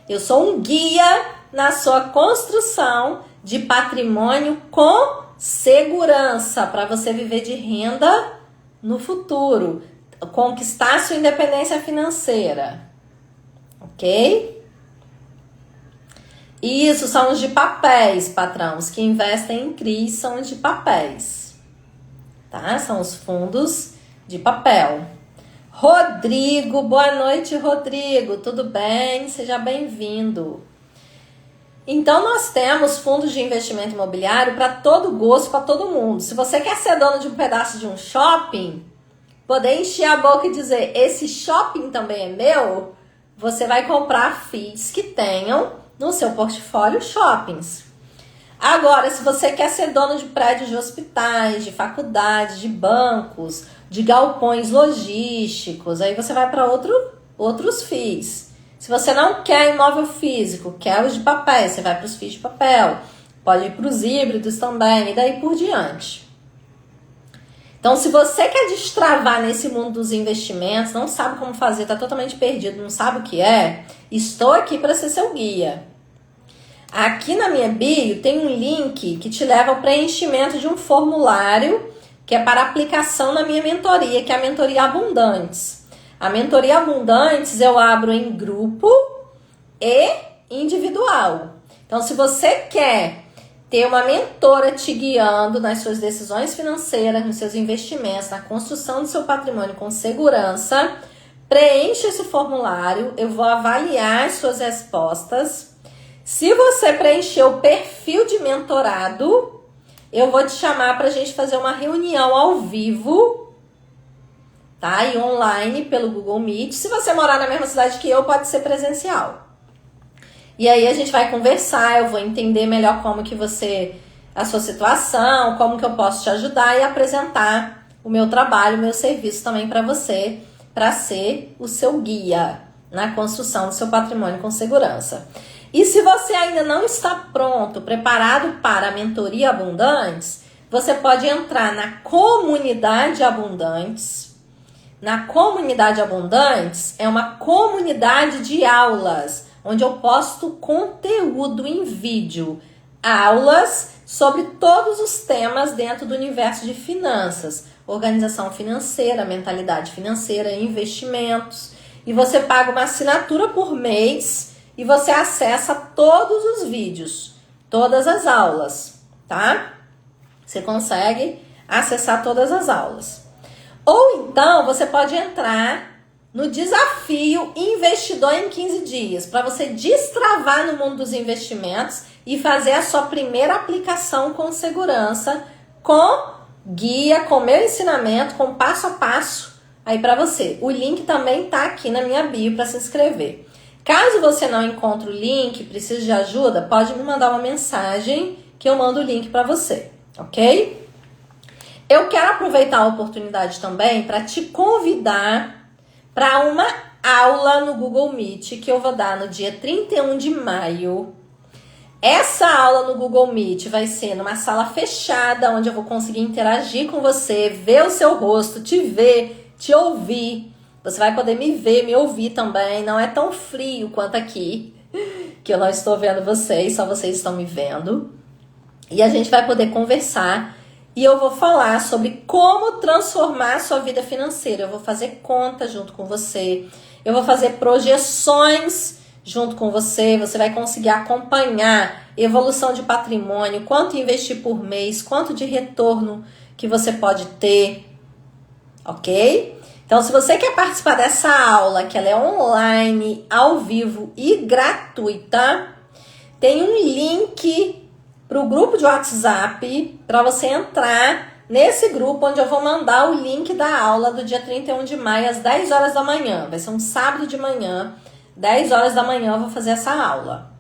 Eu sou um guia na sua construção de patrimônio com segurança para você viver de renda no futuro, conquistar sua independência financeira, ok? Isso são os de papéis, patrão. Os que investem em CRIs são os de papéis, tá? São os fundos de papel. Rodrigo, boa noite, Rodrigo. Tudo bem? Seja bem-vindo. Então, nós temos fundos de investimento imobiliário para todo gosto, para todo mundo. Se você quer ser dono de um pedaço de um shopping, poder encher a boca e dizer, esse shopping também é meu, você vai comprar FIIs que tenham no seu portfólio shoppings. Agora, se você quer ser dono de prédios de hospitais, de faculdades, de bancos, de galpões logísticos, aí você vai para outros FIIs. Se você não quer imóvel físico, quer os de papel, você vai para os FIIs de papel. Pode ir para os híbridos também, e daí por diante. Então, se você quer destravar nesse mundo dos investimentos, não sabe como fazer, está totalmente perdido, não sabe o que é, estou aqui para ser seu guia. Aqui na minha bio tem um link que te leva ao preenchimento de um formulário que é para aplicação na minha mentoria, que é a mentoria Abundantes. A mentoria Abundantes eu abro em grupo e individual. Então, se você quer ter uma mentora te guiando nas suas decisões financeiras, nos seus investimentos, na construção do seu patrimônio com segurança, preencha esse formulário, eu vou avaliar as suas respostas. Se você preencher o perfil de mentorado, eu vou te chamar para a gente fazer uma reunião ao vivo, tá? E online pelo Google Meet. Se você morar na mesma cidade que eu, pode ser presencial. E aí a gente vai conversar, eu vou entender melhor como que a sua situação, como que eu posso te ajudar e apresentar o meu trabalho, o meu serviço também para você, para ser o seu guia na construção do seu patrimônio com segurança. E se você ainda não está pronto, preparado para a mentoria Abundantes, você pode entrar na comunidade Abundantes. Na comunidade Abundantes é uma comunidade de aulas, onde eu posto conteúdo em vídeo, aulas sobre todos os temas dentro do universo de finanças, organização financeira, mentalidade financeira, investimentos. E você paga uma assinatura por mês e você acessa todos os vídeos, todas as aulas, tá? Você consegue acessar todas as aulas. Ou então você pode entrar no desafio Investidor em 15 dias, para você destravar no mundo dos investimentos e fazer a sua primeira aplicação com segurança, com guia, com meu ensinamento, com passo a passo aí para você. O link também tá aqui na minha bio para se inscrever. Caso você não encontre o link, precise de ajuda, pode me mandar uma mensagem que eu mando o link para você, ok? Eu quero aproveitar a oportunidade também para te convidar para uma aula no Google Meet que eu vou dar no dia 31 de maio. Essa aula no Google Meet vai ser numa sala fechada, onde eu vou conseguir interagir com você, ver o seu rosto, te ver, te ouvir. Você vai poder me ver, me ouvir também. Não é tão frio quanto aqui, que eu não estou vendo vocês, só vocês estão me vendo. E a gente vai poder conversar. E eu vou falar sobre como transformar a sua vida financeira. Eu vou fazer conta junto com você. Eu vou fazer projeções junto com você. Você vai conseguir acompanhar evolução de patrimônio, quanto investir por mês, quanto de retorno que você pode ter. Ok? Então, se você quer participar dessa aula, que ela é online, ao vivo e gratuita, tem um link para o grupo de WhatsApp, para você entrar nesse grupo, onde eu vou mandar o link da aula do dia 31 de maio, às 10 horas da manhã. Vai ser um sábado de manhã, 10 horas da manhã eu vou fazer essa aula.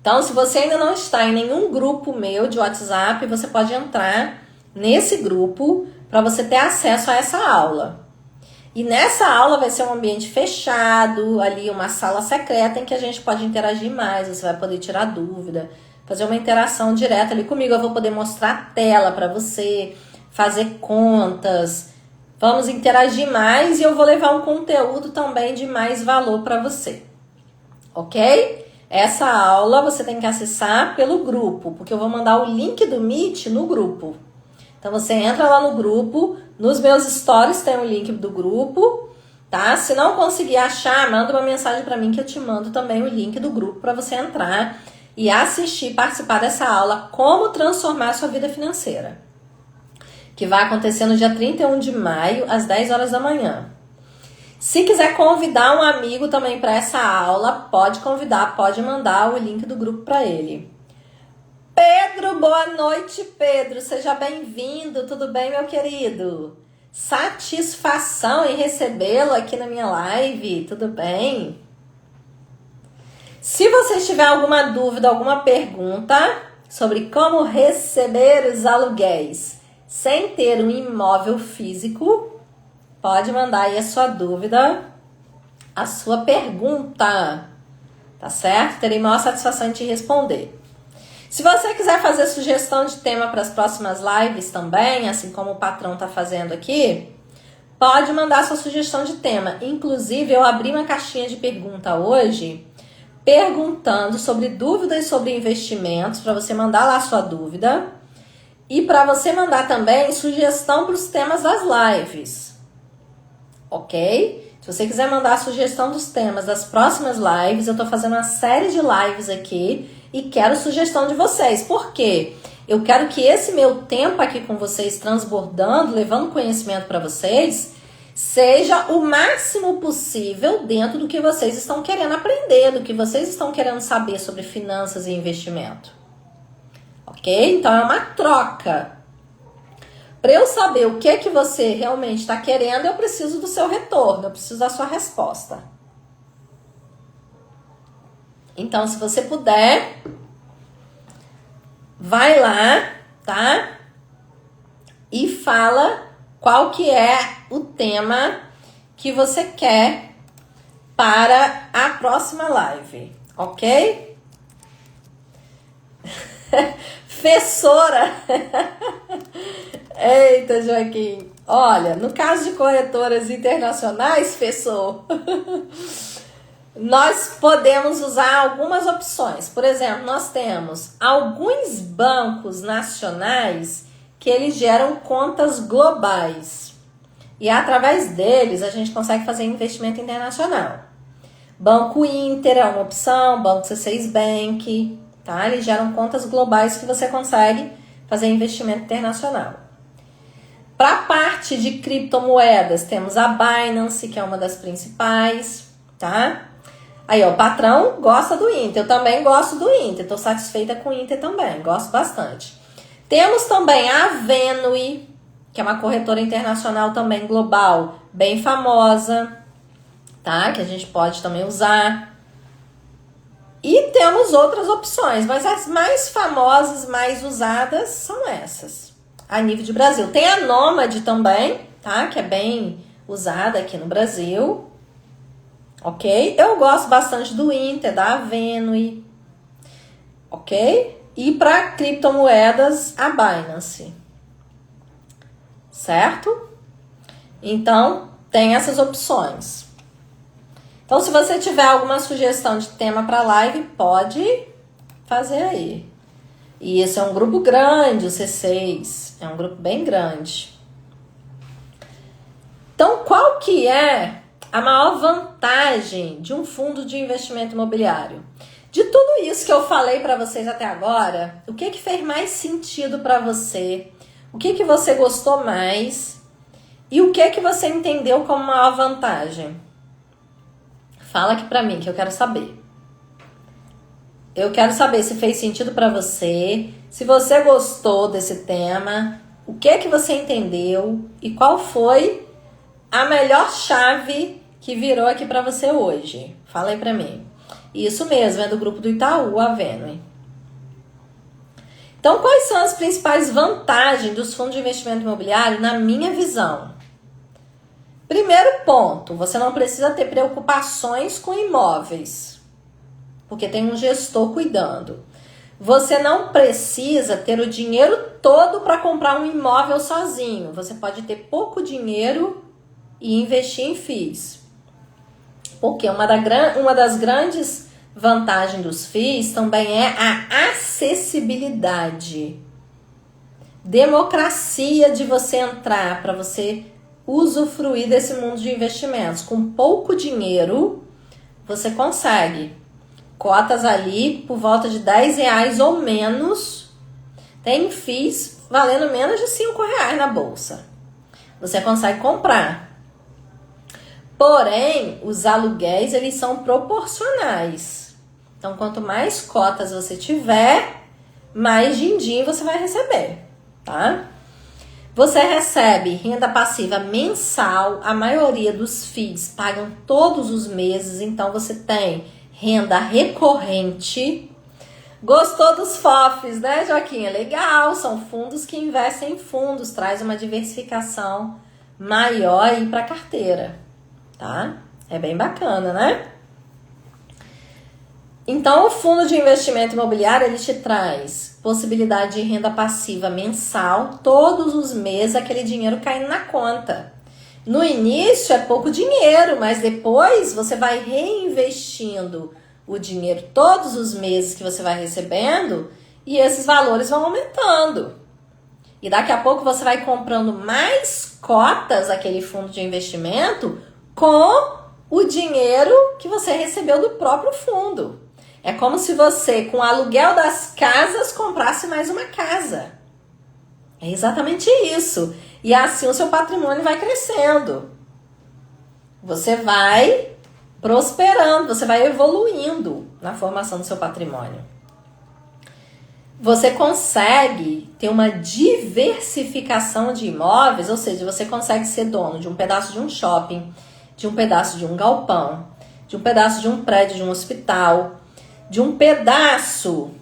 Então, se você ainda não está em nenhum grupo meu de WhatsApp, você pode entrar nesse grupo para você ter acesso a essa aula. E nessa aula vai ser um ambiente fechado, ali uma sala secreta em que a gente pode interagir mais, você vai poder tirar dúvida, fazer uma interação direta ali comigo. Eu vou poder mostrar a tela para você, fazer contas, Vamos interagir mais e eu vou levar um conteúdo também de mais valor para você. Ok? Essa aula você tem que acessar pelo grupo, porque eu vou mandar o link do Meet no grupo. Então você entra lá no grupo, nos meus stories tem o link do grupo, tá? Se não conseguir achar, manda uma mensagem para mim que eu te mando também o link do grupo para você entrar e assistir, participar dessa aula, como transformar a sua vida financeira, que vai acontecer no dia 31 de maio, às 10 horas da manhã. Se quiser convidar um amigo também para essa aula, pode convidar, pode mandar o link do grupo para ele. Pedro, boa noite, Pedro. Seja bem-vindo. Tudo bem, meu querido? Satisfação em recebê-lo aqui na minha live. Tudo bem? Se você tiver alguma dúvida, alguma pergunta sobre como receber os aluguéis sem ter um imóvel físico, pode mandar aí a sua dúvida, a sua pergunta, tá certo? Terei maior satisfação em te responder. Se você quiser fazer sugestão de tema para as próximas lives também, assim como o patrão tá fazendo aqui, pode mandar sua sugestão de tema. Inclusive, eu abri uma caixinha de pergunta hoje, perguntando sobre dúvidas sobre investimentos, para você mandar lá a sua dúvida. E para você mandar também sugestão para os temas das lives. Ok? Se você quiser mandar a sugestão dos temas das próximas lives, eu tô fazendo uma série de lives aqui e quero sugestão de vocês. Por quê? Eu quero que esse meu tempo aqui com vocês, transbordando, levando conhecimento para vocês, seja o máximo possível dentro do que vocês estão querendo aprender, do que vocês estão querendo saber sobre finanças e investimento. Ok? Então é uma troca. Para eu saber o que é que você realmente está querendo, eu preciso do seu retorno, eu preciso da sua resposta. Então, se você puder, vai lá, tá? E fala qual que é o tema que você quer para a próxima live, ok? Fessora! Eita, Joaquim! Olha, no caso de corretoras internacionais, fessou. Nós podemos usar algumas opções. Por exemplo, nós temos alguns bancos nacionais que eles geram contas globais. E através deles a gente consegue fazer investimento internacional. Banco Inter é uma opção, Banco C6 Bank, tá? Eles geram contas globais que você consegue fazer investimento internacional. Para a parte de criptomoedas, temos a Binance, que é uma das principais, tá? Aí, ó, o patrão gosta do Inter, eu também gosto do Inter, tô satisfeita com o Inter também, gosto bastante. Temos também a Venue, que é uma corretora internacional também global, bem famosa, tá? Que a gente pode também usar. E temos outras opções, mas as mais famosas, mais usadas são essas. A nível de Brasil. Tem a Nômade também, tá? Que é bem usada aqui no Brasil. Ok? Eu gosto bastante do Inter, da Venue. Ok? E para criptomoedas, a Binance. Certo? Então, tem essas opções. Então, se você tiver alguma sugestão de tema para live, pode fazer aí. E esse é um grupo grande, o C6. É um grupo bem grande. Então, qual que é a maior vantagem de um fundo de investimento imobiliário? De tudo isso que eu falei para vocês até agora, o que fez mais sentido para você? O que você gostou mais? E o que você entendeu como maior vantagem? Fala aqui para mim que eu quero saber. Eu quero saber se fez sentido para você, se você gostou desse tema, o que você entendeu e qual foi a melhor chave que virou aqui para você hoje. Fala aí para mim. Isso mesmo, é do grupo do Itaú, a Venue. Então, quais são as principais vantagens dos fundos de investimento imobiliário na minha visão? Primeiro ponto, você não precisa ter preocupações com imóveis, porque tem um gestor cuidando. Você não precisa ter o dinheiro todo para comprar um imóvel sozinho. Você pode ter pouco dinheiro e investir em FIIs. Porque uma das grandes vantagens dos FIIs também é a acessibilidade. Democracia de você entrar, para você usufruir desse mundo de investimentos. Com pouco dinheiro, você consegue cotas ali por volta de R$10 ou menos. Tem FIIs valendo menos de R$5 na bolsa. Você consegue comprar. Porém, os aluguéis, eles são proporcionais. Então, quanto mais cotas você tiver, mais din-din você vai receber, tá? Você recebe renda passiva mensal. A maioria dos FIIs pagam todos os meses. Então, você tem renda recorrente. Gostou dos FOFs, né, Joaquim? É legal, são fundos que investem em fundos, traz uma diversificação maior aí para a carteira, tá? É bem bacana, né? Então, o fundo de investimento imobiliário, ele te traz possibilidade de renda passiva mensal, todos os meses aquele dinheiro caindo na conta. No início é pouco dinheiro, mas depois você vai reinvestindo o dinheiro todos os meses que você vai recebendo e esses valores vão aumentando. E daqui a pouco você vai comprando mais cotas daquele fundo de investimento com o dinheiro que você recebeu do próprio fundo. É como se você, com o aluguel das casas, comprasse mais uma casa. É exatamente isso. E assim o seu patrimônio vai crescendo. Você vai prosperando, você vai evoluindo na formação do seu patrimônio. Você consegue ter uma diversificação de imóveis, ou seja, você consegue ser dono de um pedaço de um shopping, de um pedaço de um galpão, de um pedaço de um prédio de um hospital, de um pedaço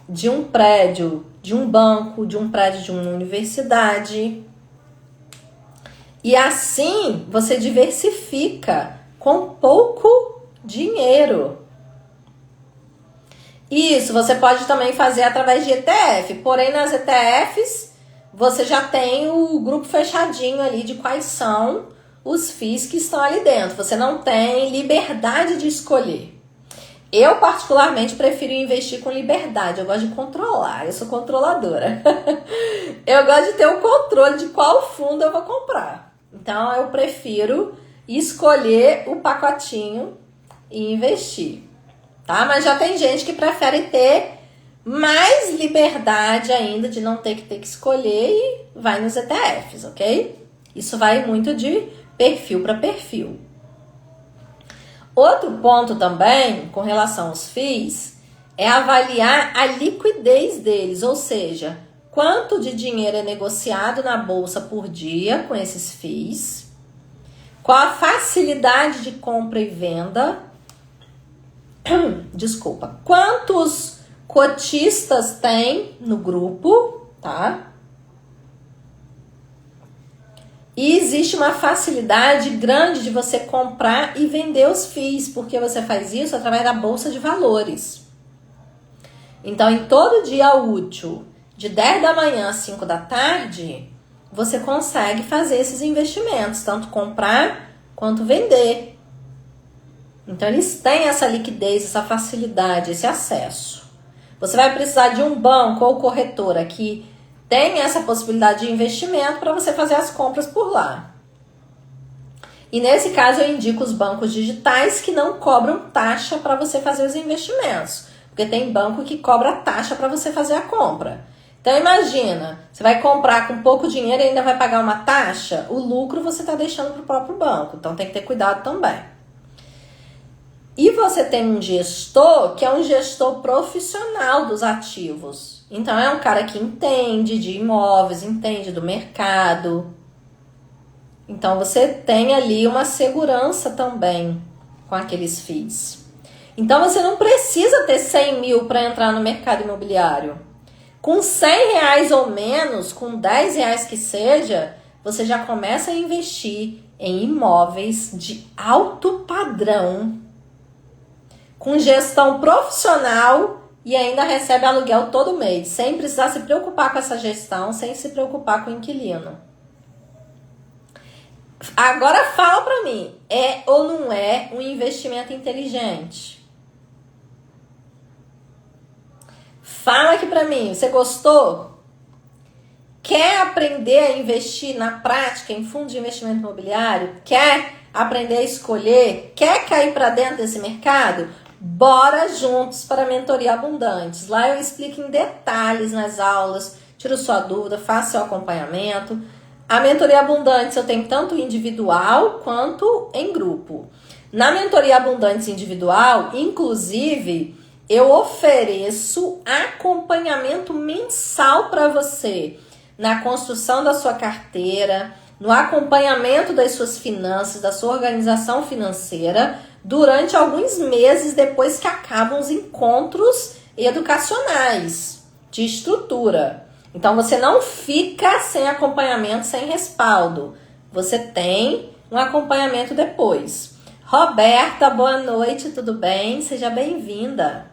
de um prédio de um banco, de um prédio de uma universidade. E assim você diversifica com pouco dinheiro. Isso você pode também fazer através de ETF, porém nas ETFs você já tem o grupo fechadinho ali de quais são os FIIs que estão ali dentro. Você não tem liberdade de escolher. Eu, particularmente, prefiro investir com liberdade. Eu gosto de controlar. Eu sou controladora. Eu gosto de ter o controle de qual fundo eu vou comprar. Então, eu prefiro escolher o pacotinho e investir. Tá? Mas já tem gente que prefere ter mais liberdade ainda de não ter que escolher e vai nos ETFs, ok? Isso vai muito de perfil para perfil. Outro ponto também, com relação aos FIIs, é avaliar a liquidez deles, ou seja, quanto de dinheiro é negociado na bolsa por dia com esses FIIs, qual a facilidade de compra e venda, desculpa, quantos cotistas tem no grupo, tá? E existe uma facilidade grande de você comprar e vender os FIIs, porque você faz isso através da Bolsa de Valores. Então, em todo dia útil, de 10 da manhã às 5 da tarde, você consegue fazer esses investimentos, tanto comprar quanto vender. Então, eles têm essa liquidez, essa facilidade, esse acesso. Você vai precisar de um banco ou corretora que tem essa possibilidade de investimento para você fazer as compras por lá. E nesse caso eu indico os bancos digitais que não cobram taxa para você fazer os investimentos. Porque tem banco que cobra taxa para você fazer a compra. Então imagina, você vai comprar com pouco dinheiro e ainda vai pagar uma taxa, o lucro você está deixando para o próprio banco. Então tem que ter cuidado também. E você tem um gestor que é um gestor profissional dos ativos. Então, é um cara que entende de imóveis, entende do mercado. Então, você tem ali uma segurança também com aqueles FIIs. Então, você não precisa ter 100 mil para entrar no mercado imobiliário. Com R$100 ou menos, com R$10 que seja, você já começa a investir em imóveis de alto padrão, com gestão profissional e ainda recebe aluguel todo mês, sem precisar se preocupar com essa gestão, sem se preocupar com o inquilino. Agora fala pra mim, é ou não é um investimento inteligente? Fala aqui pra mim, você gostou? Quer aprender a investir na prática em fundo de investimento imobiliário? Quer aprender a escolher? Quer cair pra dentro desse mercado? Bora juntos para a Mentoria Abundantes. Lá eu explico em detalhes nas aulas, tiro sua dúvida, faço seu acompanhamento. A Mentoria Abundantes eu tenho tanto individual quanto em grupo. Na Mentoria Abundantes individual, inclusive, eu ofereço acompanhamento mensal para você na construção da sua carteira, no acompanhamento das suas finanças, da sua organização financeira, durante alguns meses depois que acabam os encontros educacionais de estrutura. Então, você não fica sem acompanhamento, sem respaldo. Você tem um acompanhamento depois. Roberta, boa noite, tudo bem? Seja bem-vinda.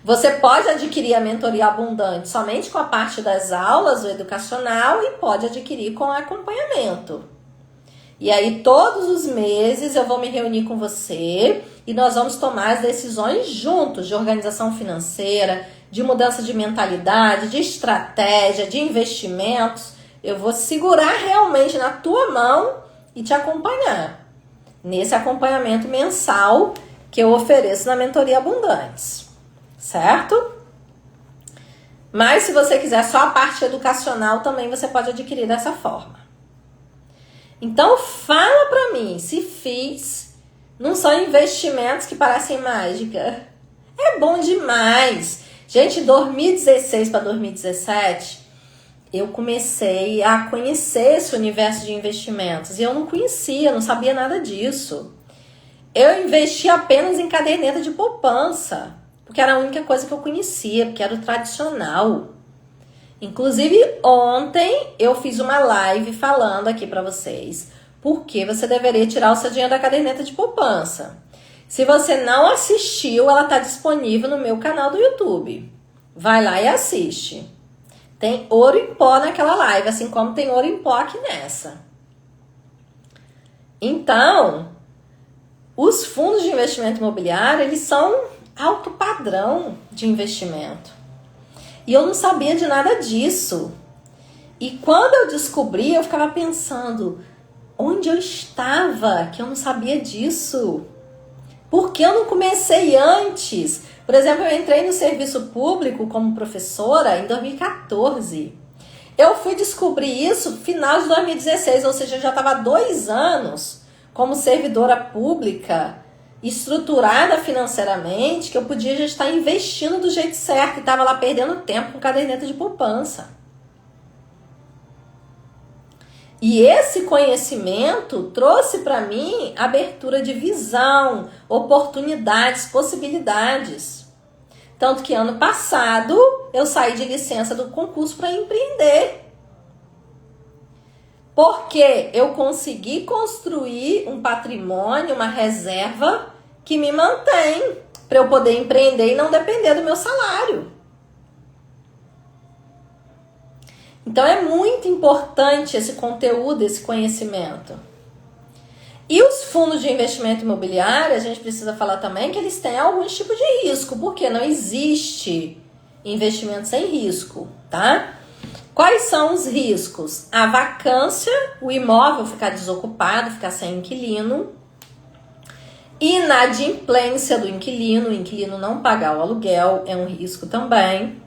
Você pode adquirir a Mentoria Abundante somente com a parte das aulas, o educacional, e pode adquirir com acompanhamento. E aí, todos os meses, eu vou me reunir com você e nós vamos tomar as decisões juntos de organização financeira, de mudança de mentalidade, de estratégia, de investimentos. Eu vou segurar realmente na tua mão e te acompanhar nesse acompanhamento mensal que eu ofereço na Mentoria Abundantes, certo? Mas se você quiser só a parte educacional, também você pode adquirir dessa forma. Então, fala pra mim, se fiz, não são investimentos que parecem mágica. É bom demais. Gente, 2016 para 2017, eu comecei a conhecer esse universo de investimentos. E eu não conhecia, não sabia nada disso. Eu investi apenas em caderneta de poupança, porque era a única coisa que eu conhecia, porque era o tradicional. Inclusive, ontem eu fiz uma live falando aqui para vocês por que você deveria tirar o seu dinheiro da caderneta de poupança. Se você não assistiu, ela está disponível no meu canal do YouTube. Vai lá e assiste. Tem ouro em pó naquela live, assim como tem ouro em pó aqui nessa. Então, os fundos de investimento imobiliário, eles são alto padrão de investimento. E eu não sabia de nada disso. E quando eu descobri, eu ficava pensando, onde eu estava que eu não sabia disso? Por que eu não comecei antes? Por exemplo, eu entrei no serviço público como professora em 2014. Eu fui descobrir isso no final de 2016, ou seja, eu já estava há 2 anos como servidora pública, estruturada financeiramente, que eu podia já estar investindo do jeito certo e estava lá perdendo tempo com caderneta de poupança. E esse conhecimento trouxe para mim abertura de visão, oportunidades, possibilidades. Tanto que ano passado eu saí de licença do concurso para empreender. Porque eu consegui construir um patrimônio, uma reserva que me mantém para eu poder empreender e não depender do meu salário. Então é muito importante esse conteúdo, esse conhecimento. E os fundos de investimento imobiliário, a gente precisa falar também que eles têm alguns tipos de risco, porque não existe investimento sem risco, tá? Quais são os riscos? A vacância, o imóvel ficar desocupado, ficar sem inquilino. Inadimplência do inquilino, o inquilino não pagar o aluguel é um risco também.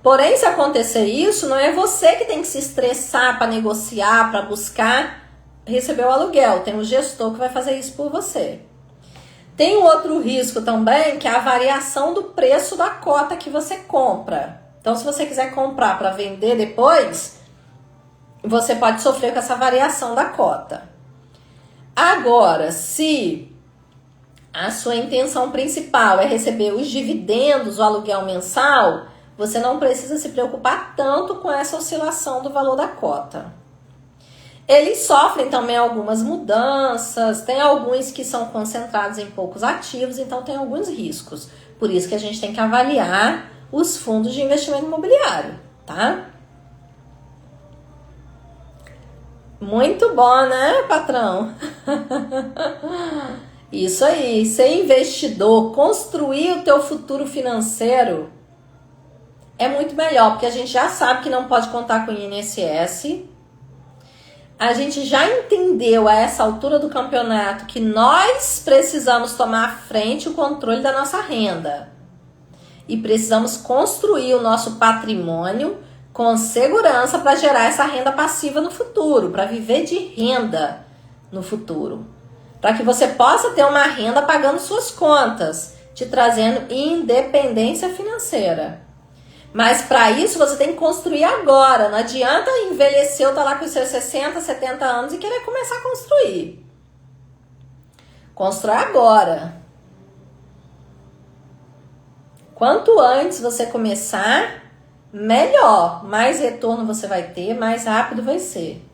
Porém, se acontecer isso, não é você que tem que se estressar para negociar, para buscar receber o aluguel. Tem um gestor que vai fazer isso por você. Tem um outro risco também, que é a variação do preço da cota que você compra. Então, se você quiser comprar para vender depois, você pode sofrer com essa variação da cota. Agora, se a sua intenção principal é receber os dividendos, o aluguel mensal, você não precisa se preocupar tanto com essa oscilação do valor da cota. Eles sofrem também algumas mudanças, tem alguns que são concentrados em poucos ativos, então tem alguns riscos. Por isso que a gente tem que avaliar os fundos de investimento imobiliário, tá? Muito bom, né, patrão? Isso aí, ser investidor, construir o teu futuro financeiro é muito melhor, porque a gente já sabe que não pode contar com o INSS. A gente já entendeu a essa altura do campeonato que nós precisamos tomar à frente o controle da nossa renda. E precisamos construir o nosso patrimônio com segurança para gerar essa renda passiva no futuro, para viver de renda no futuro. Para que você possa ter uma renda pagando suas contas, te trazendo independência financeira. Mas para isso você tem que construir agora. Não adianta envelhecer ou tá lá com os seus 60, 70 anos e querer começar a construir. Constrói agora. Quanto antes você começar, melhor. Mais retorno você vai ter, mais rápido vai ser.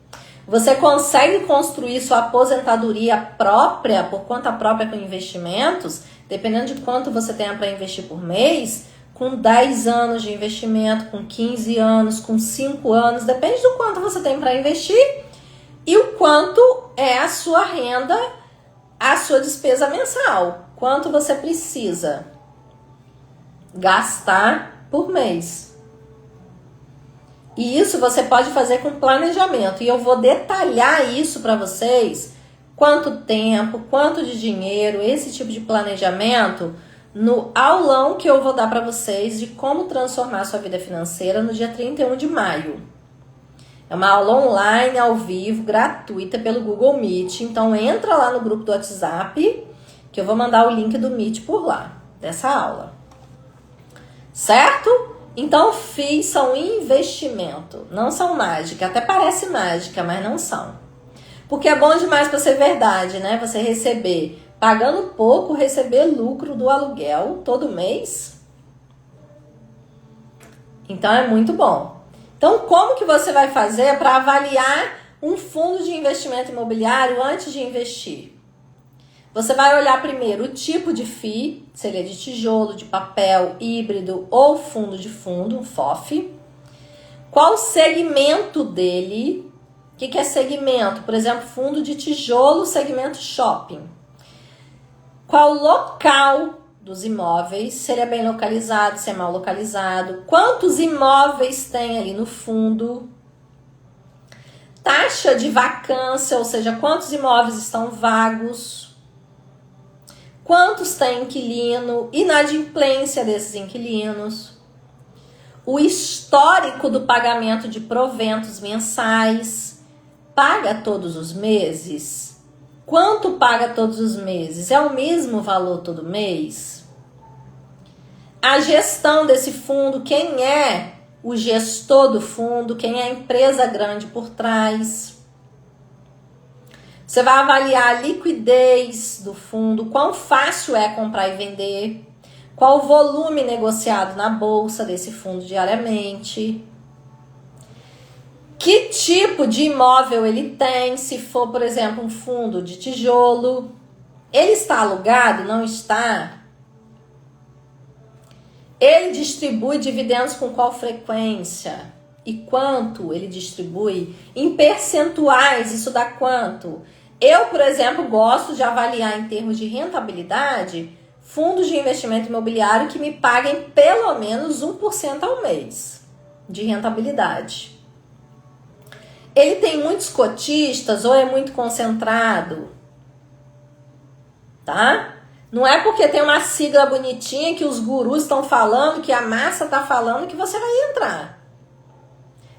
Você consegue construir sua aposentadoria própria, por conta própria com investimentos, dependendo de quanto você tenha para investir por mês, com 10 anos de investimento, com 15 anos, com 5 anos, depende do quanto você tem para investir e o quanto é a sua renda, a sua despesa mensal. Quanto você precisa gastar por mês. E isso você pode fazer com planejamento. E eu vou detalhar isso para vocês, quanto tempo, quanto de dinheiro, esse tipo de planejamento, no aulão que eu vou dar para vocês de como transformar sua vida financeira no dia 31 de maio. É uma aula online, ao vivo, gratuita pelo Google Meet. Então entra lá no grupo do WhatsApp, que eu vou mandar o link do Meet por lá, dessa aula. Certo? Então FIIs são investimento, não são mágica. Até parece mágica, mas não são. Porque é bom demais para ser verdade, né? Você receber, pagando pouco, receber lucro do aluguel todo mês. Então é muito bom. Então como que você vai fazer para avaliar um fundo de investimento imobiliário antes de investir? Você vai olhar primeiro o tipo de FII, se ele é de tijolo, de papel, híbrido ou fundo de fundo, um FOF. Qual o segmento dele? O que é segmento? Por exemplo, fundo de tijolo, segmento shopping. Qual o local dos imóveis? Se ele é bem localizado, se é mal localizado. Quantos imóveis tem ali no fundo? Taxa de vacância, ou seja, quantos imóveis estão vagos? Quantos tem inquilino? Inadimplência desses inquilinos? O histórico do pagamento de proventos mensais. Paga todos os meses? Quanto paga todos os meses? É o mesmo valor todo mês? A gestão desse fundo, quem é o gestor do fundo? Quem é a empresa grande por trás? Você vai avaliar a liquidez do fundo, quão fácil é comprar e vender, qual o volume negociado na bolsa desse fundo diariamente, que tipo de imóvel ele tem, se for, por exemplo, um fundo de tijolo, ele está alugado, não está? Ele distribui dividendos com qual frequência? E quanto ele distribui? Em percentuais, isso dá quanto? Eu, por exemplo, gosto de avaliar em termos de rentabilidade fundos de investimento imobiliário que me paguem pelo menos 1% ao mês de rentabilidade. Ele tem muitos cotistas ou é muito concentrado? Tá? Não é porque tem uma sigla bonitinha que os gurus estão falando, que a massa está falando, que você vai entrar.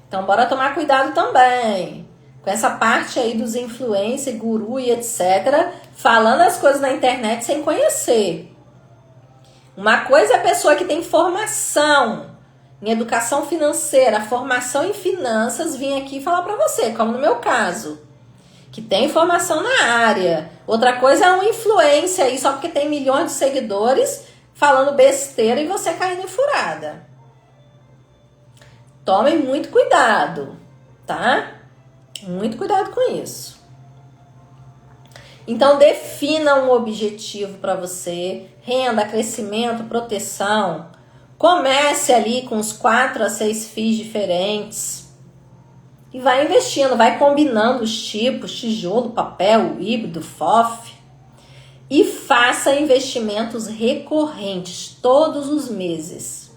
Então, bora tomar cuidado também com essa parte aí dos influencers, guru e etc. Falando as coisas na internet sem conhecer. Uma coisa é a pessoa que tem formação em educação financeira, formação em finanças, vir aqui falar para você, como no meu caso, que tem formação na área. Outra coisa é um influencer aí, só porque tem milhões de seguidores, falando besteira e você caindo em furada. Tomem muito cuidado, tá? Muito cuidado com isso. Então, defina um objetivo para você, renda, crescimento, proteção. Comece ali com uns 4 a 6 FIIs diferentes e vai investindo, vai combinando os tipos, tijolo, papel, híbrido, FOF. E faça investimentos recorrentes todos os meses.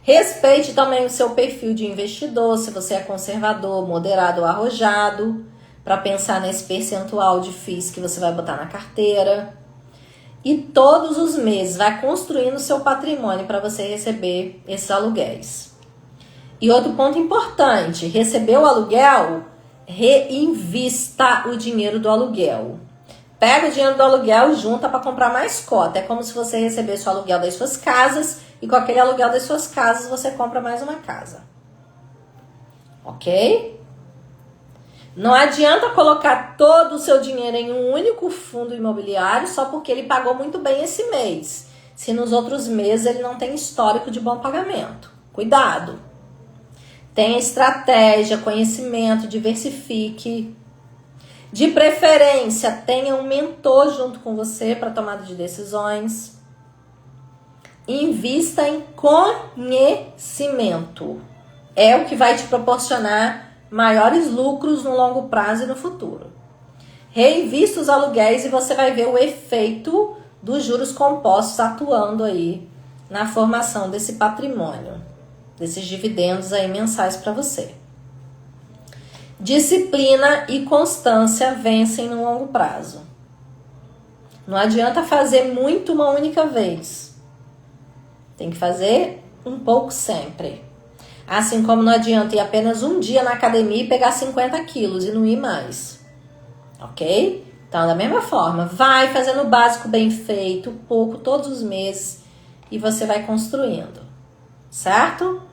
Respeite também o seu perfil de investidor, se você é conservador, moderado ou arrojado, para pensar nesse percentual de FIIs que você vai botar na carteira. E todos os meses vai construindo o seu patrimônio para você receber esses aluguéis. E outro ponto importante, recebeu o aluguel, reinvista o dinheiro do aluguel. Pega o dinheiro do aluguel e junta para comprar mais cota. É como se você recebesse o aluguel das suas casas e com aquele aluguel das suas casas você compra mais uma casa. Ok? Não adianta colocar todo o seu dinheiro em um único fundo imobiliário só porque ele pagou muito bem esse mês. Se nos outros meses ele não tem histórico de bom pagamento. Cuidado! Tenha estratégia, conhecimento, diversifique. De preferência, tenha um mentor junto com você para tomada de decisões. Invista em conhecimento. É o que vai te proporcionar maiores lucros no longo prazo e no futuro. Reinvista os aluguéis e você vai ver o efeito dos juros compostos atuando aí na formação desse patrimônio, desses dividendos aí mensais para você. Disciplina e constância vencem no longo prazo. Não adianta fazer muito uma única vez. Tem que fazer um pouco sempre. Assim como não adianta ir apenas um dia na academia e pegar 50 quilos e não ir mais. Ok? Então, da mesma forma, vai fazendo o básico bem feito, pouco, todos os meses, e você vai construindo. Certo?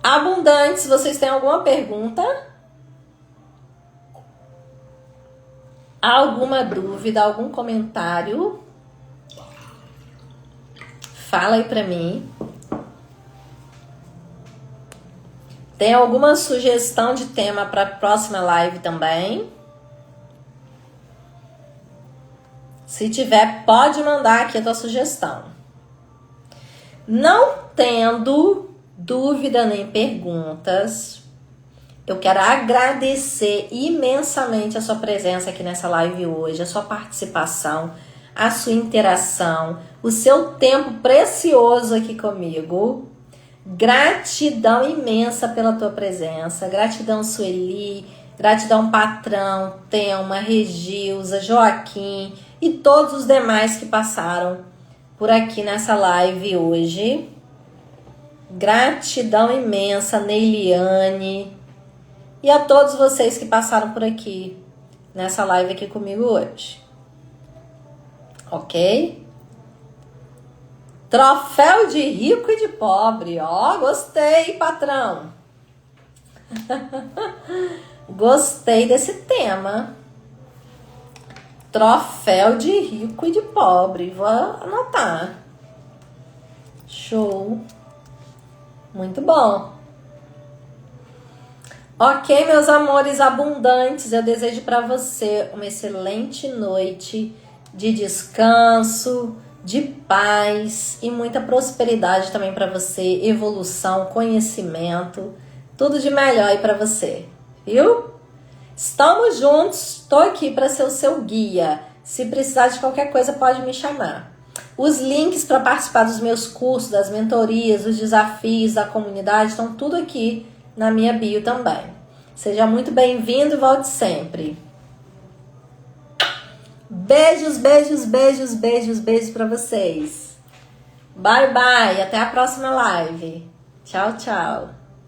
Abundantes, vocês têm alguma pergunta? Alguma dúvida, algum comentário? Fala aí pra mim. Tem alguma sugestão de tema para a próxima live também? Se tiver, pode mandar aqui a tua sugestão. Não tendo dúvida nem perguntas, eu quero agradecer imensamente a sua presença aqui nessa live hoje, a sua participação, a sua interação, o seu tempo precioso aqui comigo. Gratidão imensa pela tua presença, gratidão Sueli, gratidão Patrão, Thelma, Regilza, Joaquim e todos os demais que passaram por aqui nessa live hoje. Gratidão imensa, Neiliane, e a todos vocês que passaram por aqui nessa live aqui comigo hoje. Ok? Troféu de rico e de pobre. Ó, gostei, patrão. Gostei desse tema. Troféu de rico e de pobre. Vou anotar. Show. Muito bom. Ok, meus amores abundantes, eu desejo para você uma excelente noite de descanso, de paz e muita prosperidade também para você, evolução, conhecimento, tudo de melhor aí para você, viu? Estamos juntos, estou aqui para ser o seu guia. Se precisar de qualquer coisa, pode me chamar. Os links para participar dos meus cursos, das mentorias, dos desafios da comunidade estão tudo aqui na minha bio também. Seja muito bem-vindo e volte sempre. Beijos, beijos, beijos, beijos, beijos para vocês. Bye, bye. Até a próxima live. Tchau, tchau.